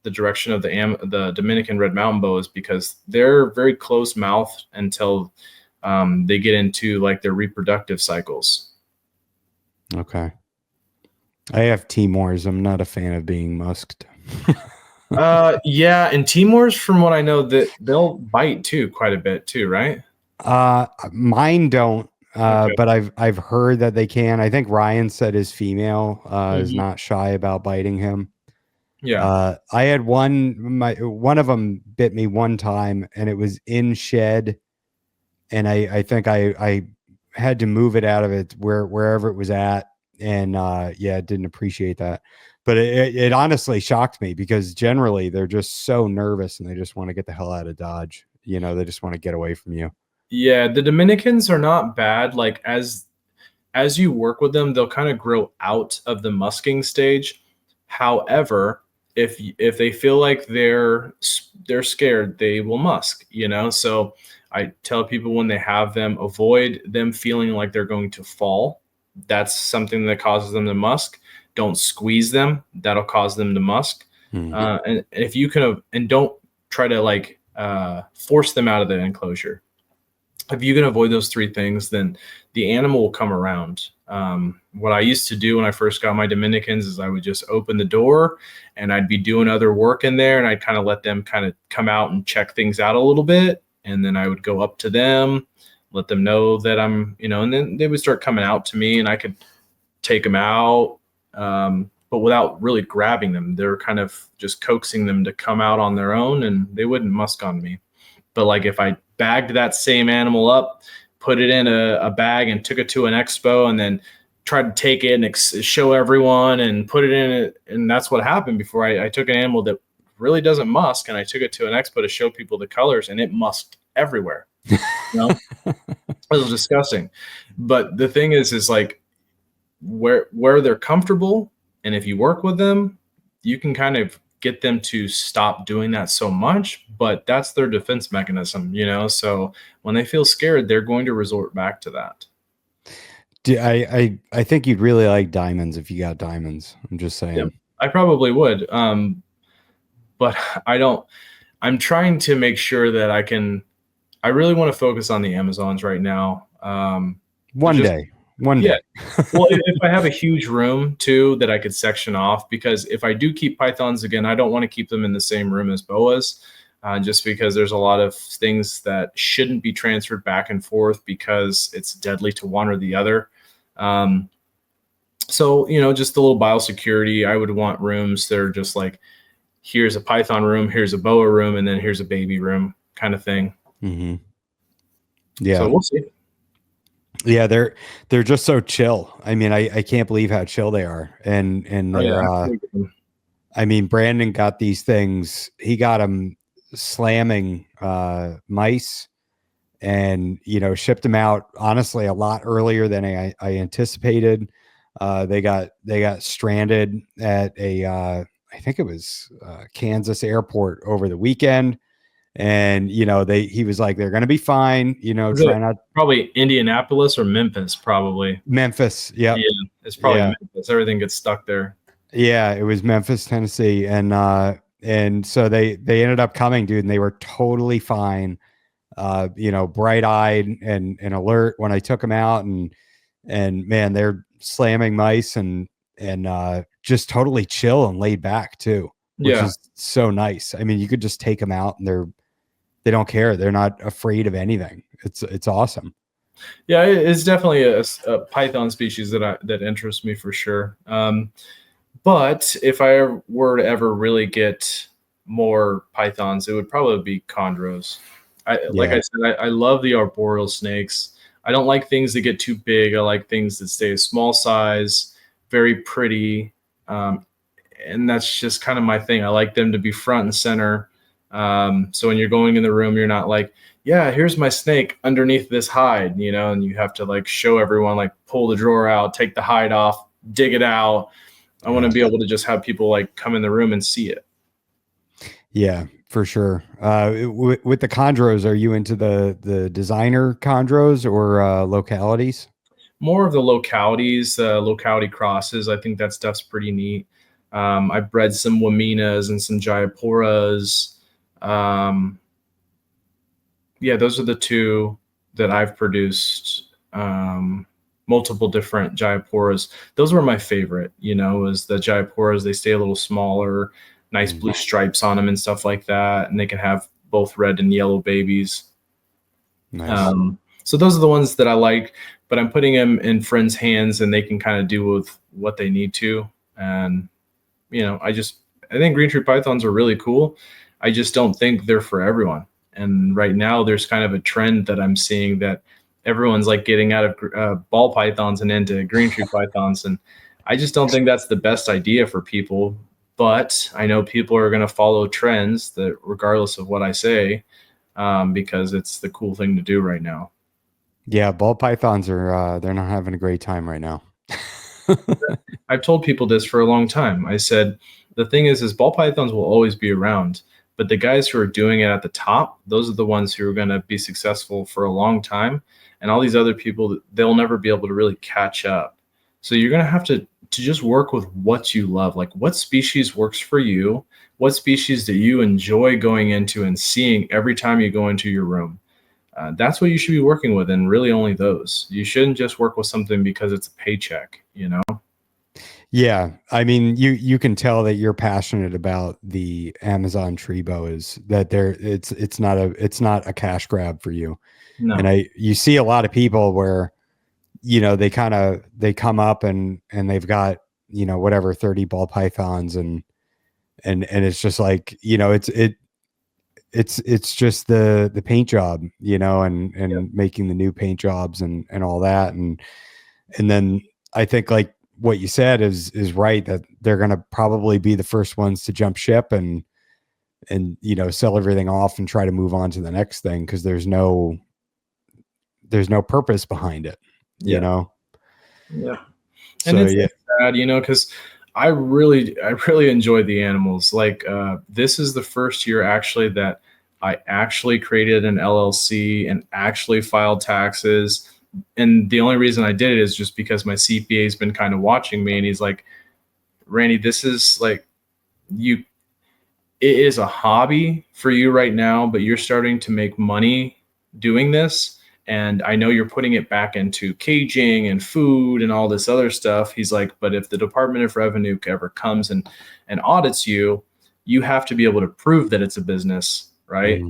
direction of the Dominican red mountain boas, because they're very close mouthed until they get into like their reproductive cycles. Okay. I have Timors. I'm not a fan of being musked. Yeah, and Timors, from what I know, that they'll bite too quite a bit too, right? Mine don't. Okay. But I've heard that they can. I think Ryan said his female is not shy about biting him. Yeah. I had one of them bit me one time, and it was in shed, and I think I had to move it out of it wherever it was at, and yeah, didn't appreciate that. But it honestly shocked me, because generally they're just so nervous and they just want to get the hell out of Dodge. You know, they just want to get away from you. Yeah, the Dominicans are not bad. Like as you work with them, they'll kind of grow out of the musking stage. However, if they feel like they're scared, they will musk, you know? So I tell people when they have them, avoid them feeling like they're going to fall. That's something that causes them to musk. Don't squeeze them. That'll cause them to musk. And if you can, and don't try to like force them out of the enclosure. If you can avoid those three things, then the animal will come around. What I used to do when I first got my Dominicans is I would just open the door and I'd be doing other work in there, and I'd kind of let them kind of come out and check things out a little bit. And then I would go up to them, let them know that I'm, and then they would start coming out to me, and I could take them out, but without really grabbing them. They're kind of just coaxing them to come out on their own, and they wouldn't musk on me. But like if I bagged that same animal up, put it in a bag and took it to an expo, and then tried to take it and show everyone and put it in it. And that's what happened before. I took an animal that really doesn't musk, and I took it to an expo to show people the colors, and it musked everywhere. It was disgusting. But the thing is like where they're comfortable, and if you work with them, you can kind of get them to stop doing that so much, but that's their defense mechanism, so when they feel scared, they're going to resort back to that. I think you'd really like diamonds if you got diamonds. I'm just saying. Yeah, I probably would. But I'm trying to make sure that I really want to focus on the Amazons right now. One day. Well, if I have a huge room too that I could section off, because if I do keep pythons again, I don't want to keep them in the same room as boas, just because there's a lot of things that shouldn't be transferred back and forth because it's deadly to one or the other. So, just a little biosecurity. I would want rooms that are just like, here's a python room, here's a boa room, and then here's a baby room kind of thing. Mm-hmm. Yeah. So we'll see. Yeah, they're just so chill. I mean, I can't believe how chill they are. And they're I mean, Brandon got these things. He got them slamming mice, and shipped them out honestly a lot earlier than I anticipated. They got stranded at a I think it was Kansas airport over the weekend. And he was like, they're gonna be fine. Try not. Probably Indianapolis or Memphis, probably Memphis. Yep. Yeah, it's probably Memphis. Everything gets stuck there. Yeah, it was Memphis, Tennessee, and And so they ended up coming, dude, and they were totally fine. Bright eyed and alert when I took them out, and man, they're slamming mice and just totally chill and laid back too, which Yeah. is so nice. I mean, you could just take them out and they don't care. They're not afraid of anything. It's awesome. Yeah, it's definitely a python species that interests me for sure. But if I were to ever really get more pythons, it would probably be chondros. Like Yeah. I said, I love the arboreal snakes. I don't like things that get too big. I like things that stay a small size, very pretty, and that's just kind of my thing. I like them to be front and center. So when you're going in the room, you're not like, yeah, here's my snake underneath this hide, and you have to like show everyone, like pull the drawer out, take the hide off, dig it out. I want to be able to just have people like come in the room and see it. Yeah, for sure. With the chondros, are you into the designer chondros or localities? More of the localities, locality crosses. I think that stuff's pretty neat. I bred some Waminas and some Jayapuras. Yeah, those are the two that I've produced. Multiple different Jayapuras. Those were my favorite, is the Jayapuras. They stay a little smaller, nice blue stripes on them and stuff like that. And they can have both red and yellow babies. Nice. So those are the ones that I like, but I'm putting them in friends' hands and they can kind of do with what they need to. And, I think green tree pythons are really cool. I just don't think they're for everyone. And right now there's kind of a trend that I'm seeing that everyone's like getting out of ball pythons and into green tree pythons. And I just don't think that's the best idea for people. But I know people are going to follow trends that regardless of what I say, because it's the cool thing to do right now. Yeah, ball pythons are they're not having a great time right now. I've told people this for a long time. I said, the thing is ball pythons will always be around, but the guys who are doing it at the top, those are the ones who are going to be successful for a long time. And all these other people, they'll never be able to really catch up. So you're going to have to just work with what you love. Like what species works for you? What species do you enjoy going into and seeing every time you go into your room? That's what you should be working with, and really only those. You shouldn't just work with something because it's a paycheck, Yeah, I mean, you can tell that you're passionate about the Amazon tree boas. That it's not a cash grab for you. No. And you see a lot of people where they come up and they've got whatever 30 ball pythons and it's just like it's just the paint job, and Yep. making the new paint jobs and all that. And then I think like what you said is right, that they're going to probably be the first ones to jump ship and sell everything off and try to move on to the next thing. Cause there's no purpose behind it, Yeah. So And it's yeah. sad, because I really enjoy the animals. Like this is the first year actually that I actually created an LLC and actually filed taxes. And the only reason I did it is just because my CPA has been kind of watching me, and he's like, Randy, this is like it is a hobby for you right now, but you're starting to make money doing this. And I know you're putting it back into caging and food and all this other stuff. He's like, but if the Department of Revenue ever comes and audits you, you have to be able to prove that it's a business, right?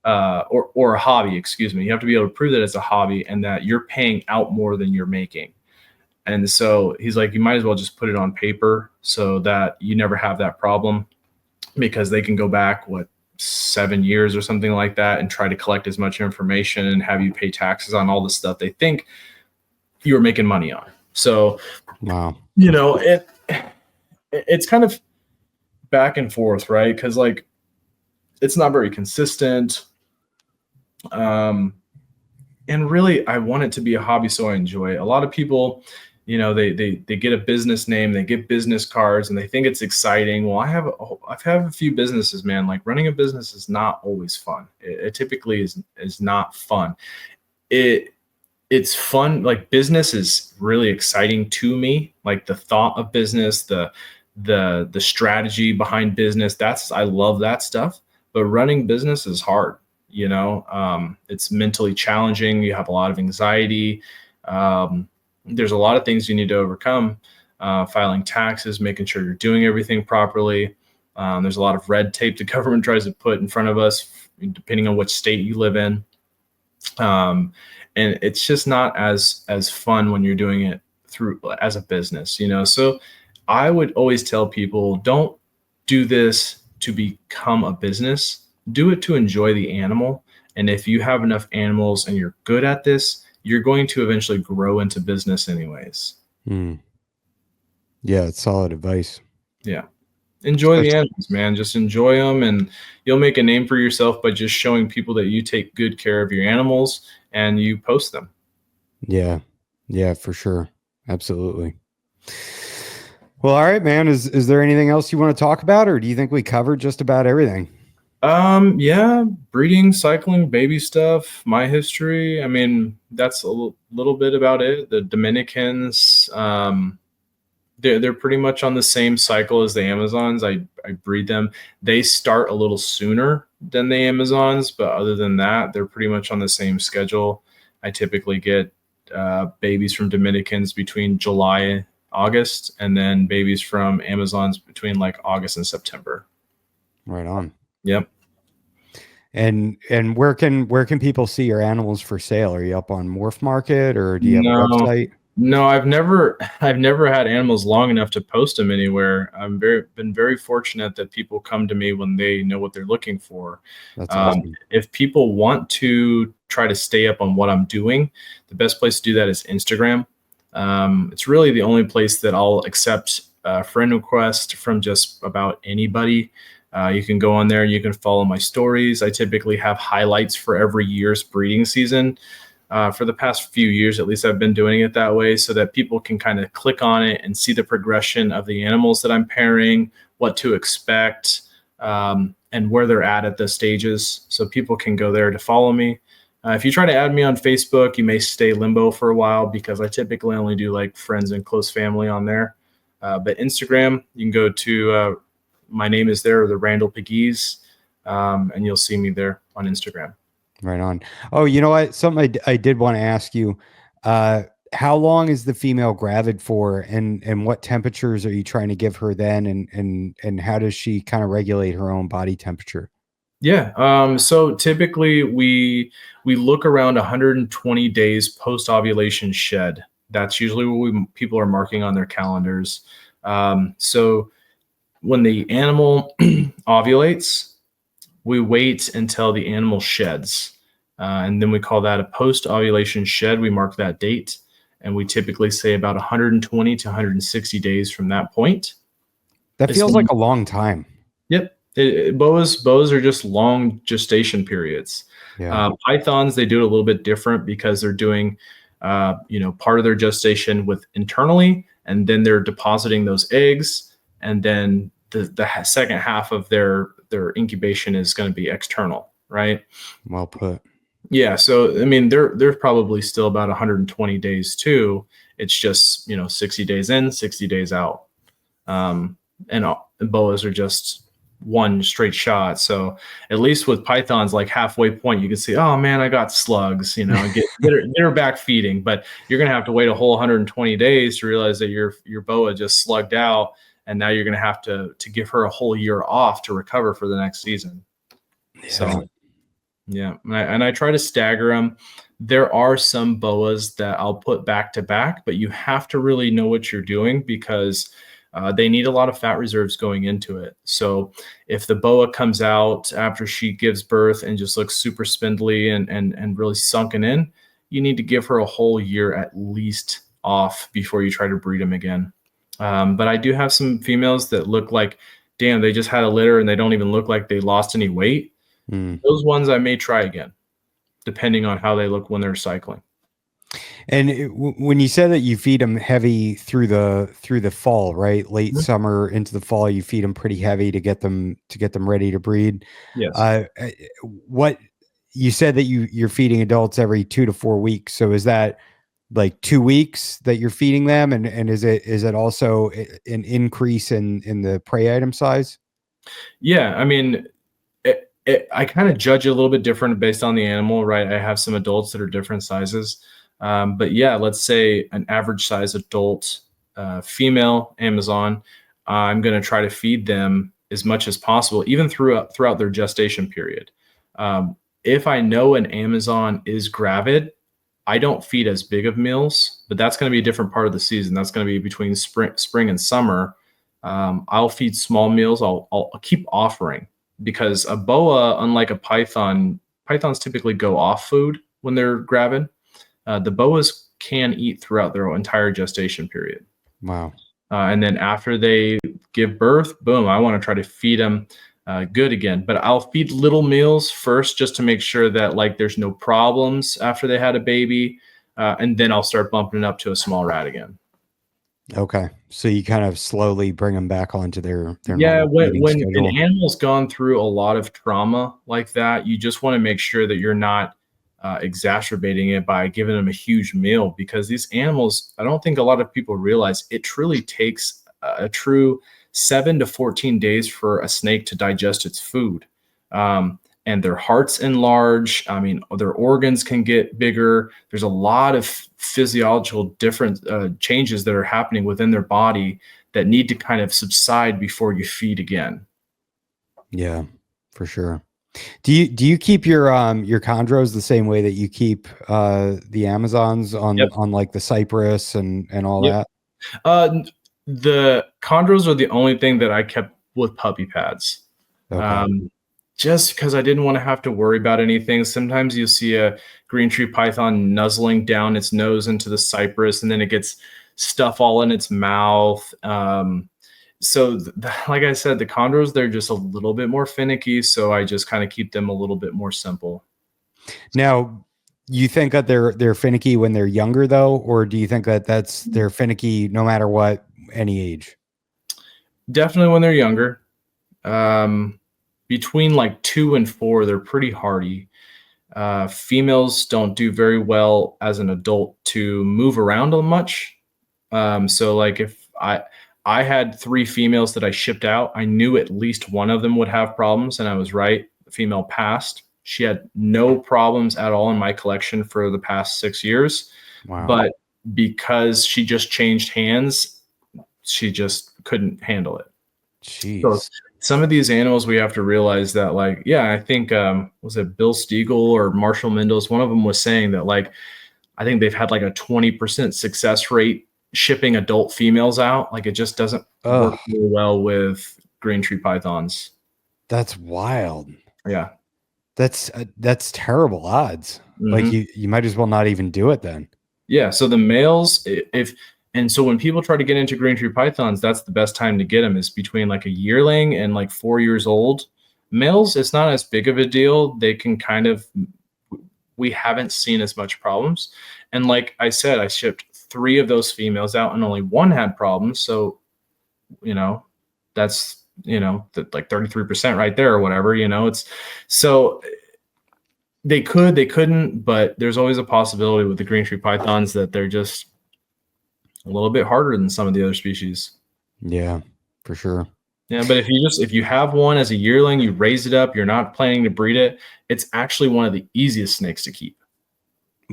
Or a hobby, excuse me. You have to be able to prove that it's a hobby and that you're paying out more than you're making. And so he's like, you might as well just put it on paper so that you never have that problem, because they can go back, 7 years or something like that, and try to collect as much information and have you pay taxes on all the stuff they think you were making money on. So, Wow. It's kind of back and forth, right? Because like it's not very consistent. And really, I want it to be a hobby, so I enjoy it. A lot of people, they get a business name, they get business cards, and they think it's exciting. Well, I've had a few businesses, man. Like running a business is not always fun. It typically is not fun. It's fun. Like business is really exciting to me. Like the thought of business, the the strategy behind business. I love that stuff. But running business is hard. It's mentally challenging. You have a lot of anxiety. There's a lot of things you need to overcome. Filing taxes, making sure you're doing everything properly. There's a lot of red tape the government tries to put in front of us, depending on which state you live in. And it's just not as fun when you're doing it through as a business, So I would always tell people, don't do this to become a business. Do it to enjoy the animal. And if you have enough animals and you're good at this, you're going to eventually grow into business anyways. Yeah, it's solid advice. Yeah. Enjoy the animals, man. Just enjoy them, and you'll make a name for yourself by just showing people that you take good care of your animals and you post them. Yeah. Yeah, for sure. Absolutely. Well, all right, man. Is there anything else you want to talk about, or do you think we covered just about everything? Yeah, breeding, cycling, baby stuff, my history. I mean, that's a little bit about it. The Dominicans, they're pretty much on the same cycle as the Amazons. I breed them. They start a little sooner than the Amazons, but other than that, they're pretty much on the same schedule. I typically get babies from Dominicans between July, August, and then babies from Amazons between like August and September. Right on. Yep. And where can people see your animals for sale? Are you up on Morph Market, or do you have a website? No, I've never had animals long enough to post them anywhere. Been very fortunate that people come to me when they know what they're looking for. That's awesome. If people want to try to stay up on what I'm doing, the best place to do that is Instagram. It's really the only place that I'll accept a friend request from just about anybody. You can go on there and you can follow my stories. I typically have highlights for every year's breeding season. For the past few years, at least, I've been doing it that way so that people can kind of click on it and see the progression of the animals that I'm pairing, what to expect, and where they're at the stages. So people can go there to follow me. If you try to add me on Facebook, you may stay limbo for a while because I typically only do like friends and close family on there. But Instagram, you can go to my name is there, the Randall Pegues, and you'll see me there on Instagram. Right on. Oh, you know what? Something I did want to ask you. How long is the female gravid for, and what temperatures are you trying to give her then, and how does she kind of regulate her own body temperature? Yeah. So typically we look around 120 days post ovulation shed. That's usually what people are marking on their calendars. So when the animal ovulates, we wait until the animal sheds. And then we call that a post-ovulation shed. We mark that date. And we typically say about 120 to 160 days from that point. That feels like a long time. Yep. Boas are just long gestation periods. Yeah. Pythons, they do it a little bit different because they're doing, part of their gestation with internally, and then they're depositing those eggs. And then the second half of their incubation is going to be external, right? Well put. Yeah. So, I mean, they're probably still about 120 days too. It's just, 60 days in, 60 days out. And boas are just one straight shot. So at least with pythons, like halfway point, you can see, oh man, I got slugs, get her back feeding, but you're going to have to wait a whole 120 days to realize that your boa just slugged out. And now you're going to have to give her a whole year off to recover for the next season. Yeah. So, yeah. And I try to stagger them. There are some boas that I'll put back to back, but you have to really know what you're doing because they need a lot of fat reserves going into it. So if the boa comes out after she gives birth and just looks super spindly and really sunken in, you need to give her a whole year at least off before you try to breed them again. But I do have some females that look like, damn, they just had a litter and they don't even look like they lost any weight. Those ones I may try again, depending on how they look when they're cycling. And when you said that you feed them heavy through the fall, right? Late summer into the fall, you feed them pretty heavy to get them ready to breed. Yes. What you said that you're feeding adults every 2 to 4 weeks. So is that like 2 weeks that you're feeding them, and is it also an increase in the prey item size? Yeah, I mean, I kind of judge it a little bit different based on the animal, right? I have some adults that are different sizes. But yeah, let's say an average size adult female Amazon, I'm going to try to feed them as much as possible, even throughout their gestation period. If I know an Amazon is gravid, I don't feed as big of meals, but that's going to be a different part of the season. That's going to be between spring and summer. I'll feed small meals. I'll keep offering, because a boa, unlike a python, pythons typically go off food when they're gravid. The boas can eat throughout their entire gestation period. Wow. And then after they give birth, boom, I want to try to feed them good again. But I'll feed little meals first just to make sure that like there's no problems after they had a baby. And then I'll start bumping it up to a small rat again. Okay. So you kind of slowly bring them back onto their Yeah, normal feeding when an schedule. animal's gone through a lot of trauma like that, you just want to make sure that you're not exacerbating it by giving them a huge meal, because these animals, I don't think a lot of people realize, it truly takes a true 7 to 14 days for a snake to digest its food. And their hearts enlarge. I mean, their organs can get bigger. There's a lot of physiological different changes that are happening within their body that need to kind of subside before you feed again. Yeah, for sure. Do you keep your chondros the same way that you keep the Amazons Yep. on like the cypress and all Yep. that? Uh, the chondros are the only thing that I kept with puppy pads. Okay. Um, just because I didn't want to have to worry about anything. Sometimes you'll see a green tree python nuzzling down its nose into the cypress, and then it gets stuff all in its mouth. So like I said, the chondros, they're just a little bit more finicky. So I just kind of keep them a little bit more simple. Now, you think that they're finicky when they're younger though, or do you think that they're finicky no matter what, any age? Definitely when they're younger. Um, Between like 2 and 4, they're pretty hardy. Females don't do very well as an adult to move around much. So like if I had 3 females that I shipped out, I knew at least one of them would have problems, and I was right. The female passed. She had no problems at all in my collection for the past 6 years. Wow. But because she just changed hands, she just couldn't handle it. So Jeez. some of these animals, we have to realize that, like, yeah, I think was it Bill Stiegel or Marshall Mendes? One of them was saying that, like, I think they've had like a 20% success rate shipping adult females out. Like, it just doesn't work Oh, really well with green tree pythons. that's wild. Yeah. That's terrible odds. Like Hmm. you might as well not even do it then. Yeah. So the males, if and so when people try to get into green tree pythons, that's the best time to get them, is between like a yearling and like 4 years old. Males, it's not as big of a deal. They can kind of, we haven't seen as much problems. And like I said, I shipped 3 of those females out and only one had problems. So, that's, like 33% right there or whatever, it's so they couldn't, but there's always a possibility with the green tree pythons that they're just a little bit harder than some of the other species. Yeah, for sure. Yeah, but if you have one as a yearling, you raise it up, you're not planning to breed it, it's actually one of the easiest snakes to keep.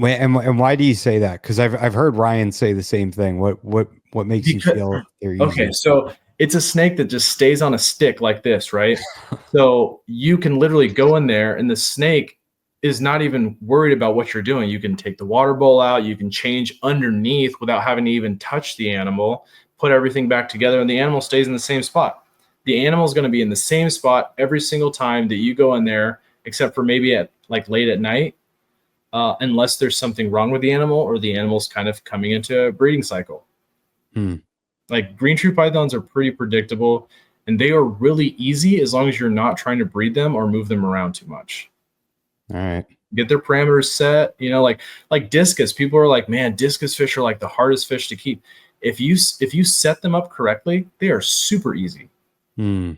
And why do you say that? Because I've heard Ryan say the same thing. What makes you Because feel they're okay, easy? so it's a snake that just stays on a stick like this, right? So you can literally go in there and the snake is not even worried about what you're doing. You can take the water bowl out, you can change underneath without having to even touch the animal, put everything back together, and the animal stays in the same spot. The animal is going to be in the same spot every single time that you go in there, except for maybe at like late at night, unless there's something wrong with the animal or the animal's kind of coming into a breeding cycle. Hmm. Like green tree pythons are pretty predictable, and they are really easy as long as you're not trying to breed them or move them around too much. All right. Get their parameters set, like discus. People are like, man, discus fish are like the hardest fish to keep. If you set them up correctly, they are super easy. Hmm.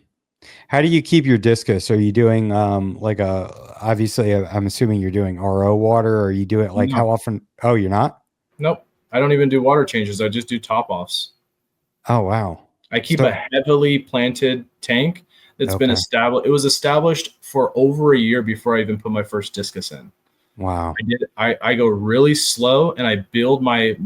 How do you keep your discus? Are you doing like obviously I'm assuming you're doing RO water, or you do it like No. how often? Oh, you're not? Nope. I don't even do water changes. I just do top offs. Oh, wow. I keep So, a heavily planted tank that's been okay. established. It was established for over a year before I even put my first discus in. Wow. I go really slow and I build my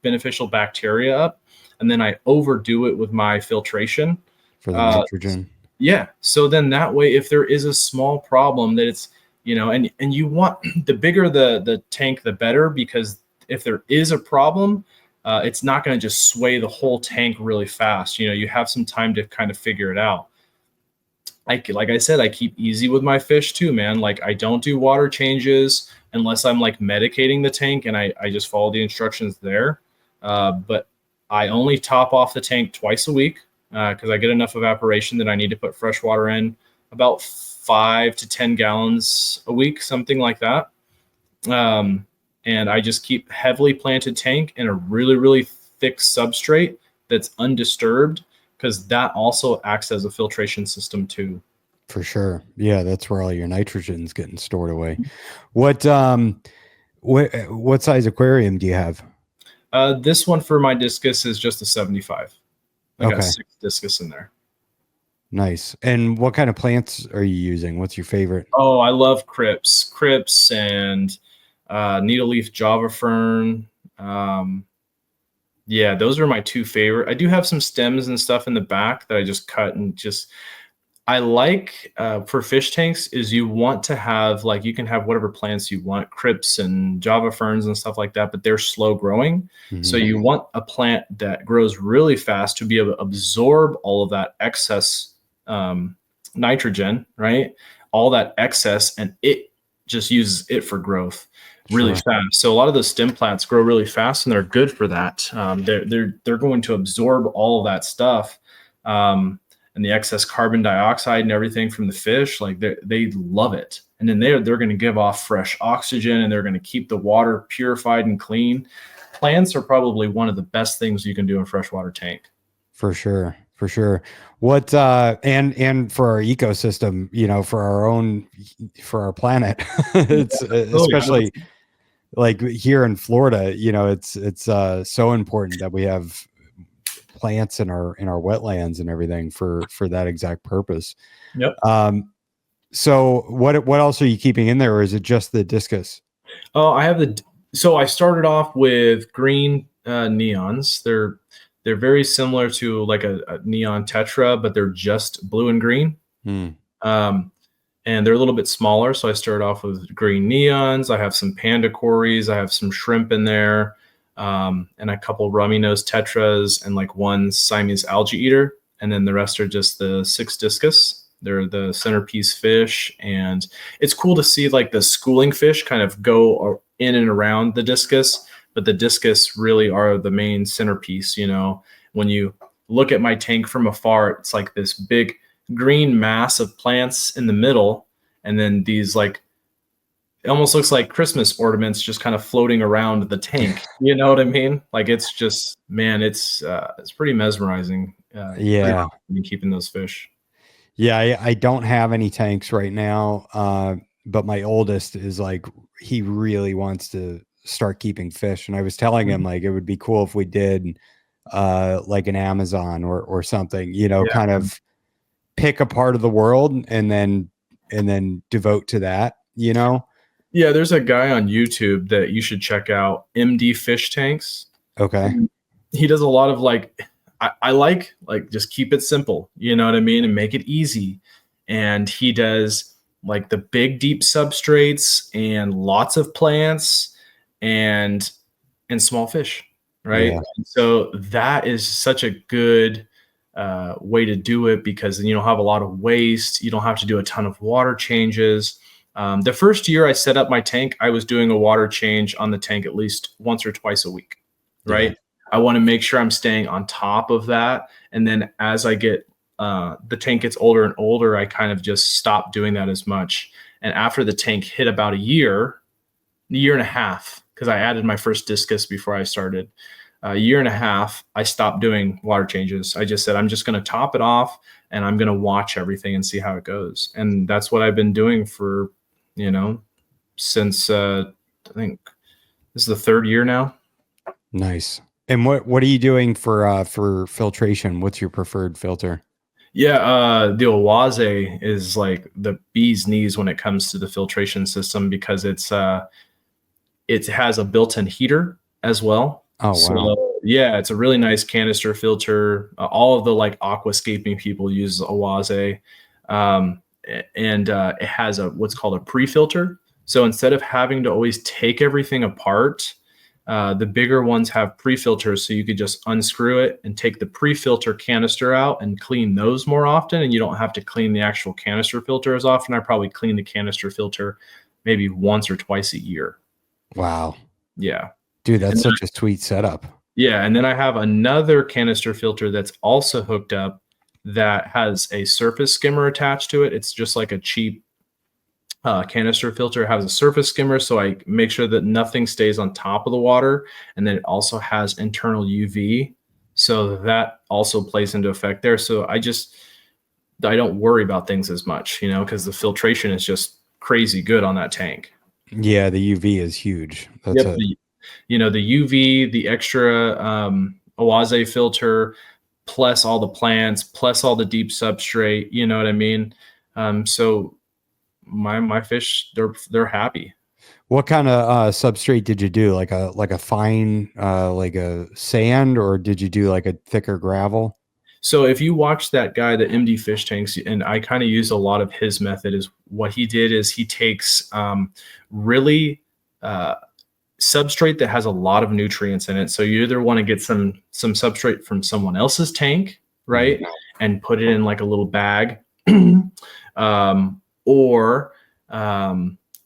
beneficial bacteria up, and then I overdo it with my filtration. For the Uh, nitrogen. yeah. So then that way, if there is a small problem that it's, and you want the bigger the tank, the better, because if there is a problem, it's not going to just sway the whole tank really fast. You have some time to kind of figure it out. Like I said, I keep easy with my fish too, man. Like I don't do water changes unless I'm like medicating the tank, and I just follow the instructions there. But I only top off the tank twice a week because I get enough evaporation that I need to put fresh water in about 5 to 10 gallons a week, something like that. Um, and I just keep heavily planted tank in a really, really thick substrate that's undisturbed, because that also acts as a filtration system too. For sure. Yeah, that's where all your nitrogen's getting stored away. What size aquarium do you have? This one for my discus is just a 75. I got Okay, 6 discus in there. nice. And what kind of plants are you using? What's your favorite? Oh, I love crypts and needle leaf java fern. Yeah, those are my two favorite. I do have some stems and stuff in the back that I just cut and just. I like for fish tanks is you want to have, like, you can have whatever plants you want, crypts and java ferns and stuff like that, but they're slow growing. So Mhm. you want a plant that grows really fast to be able to absorb all of that excess nitrogen, right? All that excess, and it just uses it for growth really Sure. fast. So a lot of those stem plants grow really fast, and they're good for that. They're going to absorb all of that stuff. And the excess carbon dioxide and everything from the fish, like they love it. And then they're going to give off fresh oxygen, and they're going to keep the water purified and clean. Plants are probably one of the best things you can do in a freshwater tank. For sure. For sure. What and for our ecosystem, for our planet. It's Oh yeah. especially like here in Florida, it's so important that we have plants in our wetlands and everything for that exact purpose. Yep. So what else are you keeping in there, or is it just the discus? Oh, so I started off with green neons. They're very similar to like a neon tetra, but they're just blue and green. Hmm. Um, and they're a little bit smaller. So I started off with green neons. I have some panda cories. I have some shrimp in there, and a couple rummy nose tetras, and like one Siamese algae eater. And then the rest are just the 6 discus. They're the centerpiece fish. And it's cool to see like the schooling fish kind of go in and around the discus, but the discus really are the main centerpiece. When you look at my tank from afar, it's like this big green mass of plants in the middle, and then these, like, it almost looks like Christmas ornaments just kind of floating around the tank. You know what I mean? Like, it's just, man, it's pretty mesmerizing. Pretty Yeah. rewarding keeping those fish. Yeah, I don't have any tanks right now, but my oldest is like, he really wants to start keeping fish, and I was telling him Mhm. like it would be cool if we did like an Amazon or something, Yeah. kind of pick a part of the world and then devote to that. Yeah, there's a guy on YouTube that you should check out, MD Fish Tanks. Okay. He does a lot of like, I like just keep it simple, you know what I mean, and make it easy. And he does like the big deep substrates and lots of plants and small fish, right? Yeah. And so that is such a good way to do it, because then you don't have a lot of waste. You don't have to do a ton of water changes. The first year I set up my tank, I was doing a water change on the tank at least once or twice a week, Yeah. right? I want to make sure I'm staying on top of that. And then as the tank gets older and older, I kind of just stop doing that as much. And after the tank hit about a year and a half, because I added my first discus before I started, a year and a half, I stopped doing water changes. I just said, I'm just going to top it off, and I'm going to watch everything and see how it goes. And that's what I've been doing since I think this is the third year now. Nice. And what are you doing for filtration? What's your preferred filter? Yeah, the Owaze is like the bee's knees when it comes to the filtration system because it has a built-in heater as well. Oh, wow. So yeah, it's a really nice canister filter. All of the like aquascaping people use Owaze, and it has a what's called a pre-filter. So instead of having to always take everything apart, the bigger ones have pre-filters, so you could just unscrew it and take the pre-filter canister out and clean those more often, and you don't have to clean the actual canister filter as often. I probably clean the canister filter maybe once or twice a year. Wow. Yeah. Dude, that's And then such a sweet setup. yeah, and then I have another canister filter that's also hooked up that has a surface skimmer attached to it. It's just like a cheap canister filter. It has a surface skimmer, so I make sure that nothing stays on top of the water. And then it also has internal UV, so that also plays into effect there. So I don't worry about things as much, because the filtration is just crazy good on that tank. Yeah, the UV is huge. That's Yep. a The UV, the extra Owaze filter, plus all the plants, plus all the deep substrate. You know what I mean? So my fish, they're happy. What kind of substrate did you do? Like a fine like a sand, or did you do like a thicker gravel? So if you watch that guy, the MD Fish Tanks, and I kind of use a lot of his method, is what he did is he takes really substrate that has a lot of nutrients in it. So you either want to get some substrate from someone else's tank, right, and put it in like a little bag, or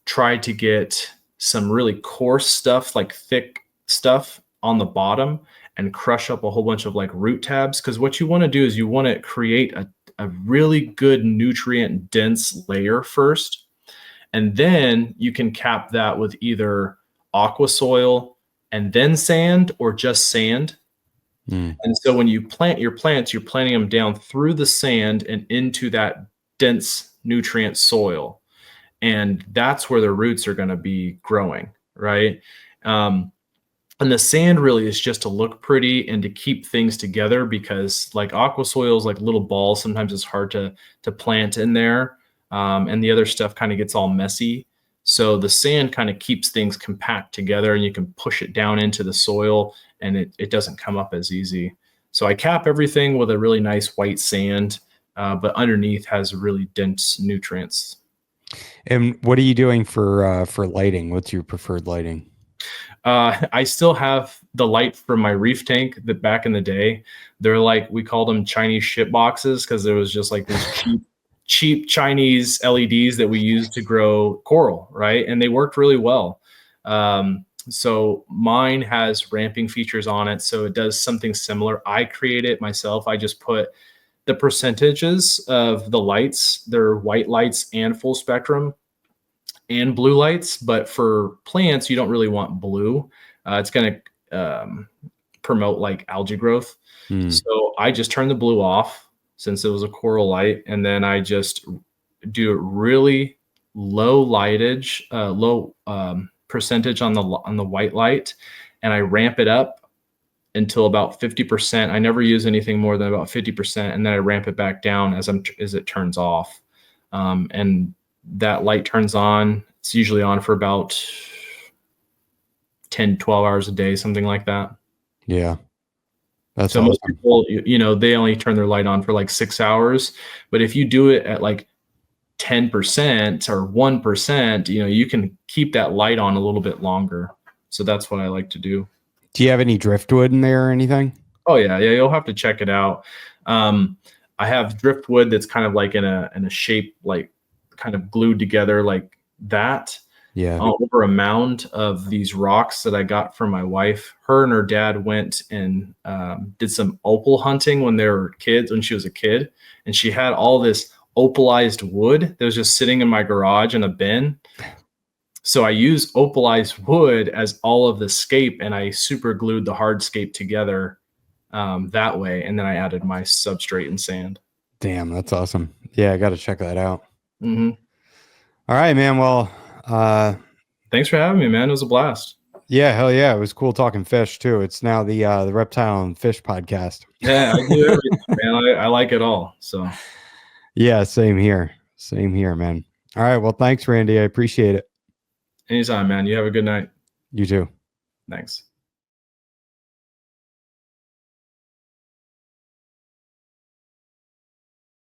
try to get some really coarse stuff, like thick stuff on the bottom, and crush up a whole bunch of like root tabs. Because what you want to do is you want to create a really good nutrient dense layer first, and then you can cap that with either aqua soil and then sand, or just sand. And so when you plant your plants, you're planting them down through the sand and into that dense nutrient soil. And that's where the roots are going to be growing, right? And the sand really is just to look pretty and to keep things together, because like aqua soil is like little balls. Sometimes it's hard to plant in there. And the other stuff kind of gets all messy. So the sand kind of keeps things compact together, and you can push it down into the soil, and it doesn't come up as easy. So I cap everything with a really nice white sand, but underneath has really dense nutrients. And what are you doing for lighting? What's your preferred lighting? I still have the light from my reef tank that back in the day. They're like, we called them Chinese shit boxes, because there was just like these cheap Chinese LEDs that we used to grow coral, right? And they worked really well. So mine has ramping features on it, so it does something similar. I create it myself. I just put the percentages of the lights. They're white lights and full spectrum and blue lights, but for plants, you don't really want blue. It's going to promote like algae growth. So I just turn the blue off, since it was a coral light, and then I just do really low lightage, low percentage on the white light, and I ramp it up until about 50%. I never use anything more than about 50%, and then I ramp it back down as it turns off. And that light turns on. It's usually on for about 10, 12 hours a day, something like that. Yeah. That's So awesome. most people, they only turn their light on for like 6 hours. But if you do it at like 10% or 1%, you can keep that light on a little bit longer. So that's what I like to do. Do you have any driftwood in there or anything? Oh yeah. You'll have to check it out. I have driftwood that's kind of like in a shape, like kind of glued together like that. Yeah. Over a mound of these rocks that I got from my wife. Her and her dad went and did some opal hunting when she was a kid. And she had all this opalized wood that was just sitting in my garage in a bin. So I use opalized wood as all of the scape, and I super glued the hardscape together that way. And then I added my substrate and sand. Damn, that's awesome. Yeah, I got to check that out. Mm-hmm. All right, man. Well, thanks for having me, man. It was a blast. Yeah, hell yeah. It was cool talking fish too. It's now the Reptile and Fish podcast. Yeah, I do everything, man. I like it all. So Yeah, same here. Same here, man. All right. Well, thanks, Randy. I appreciate it. anytime, man. You have a good night. You too. Thanks.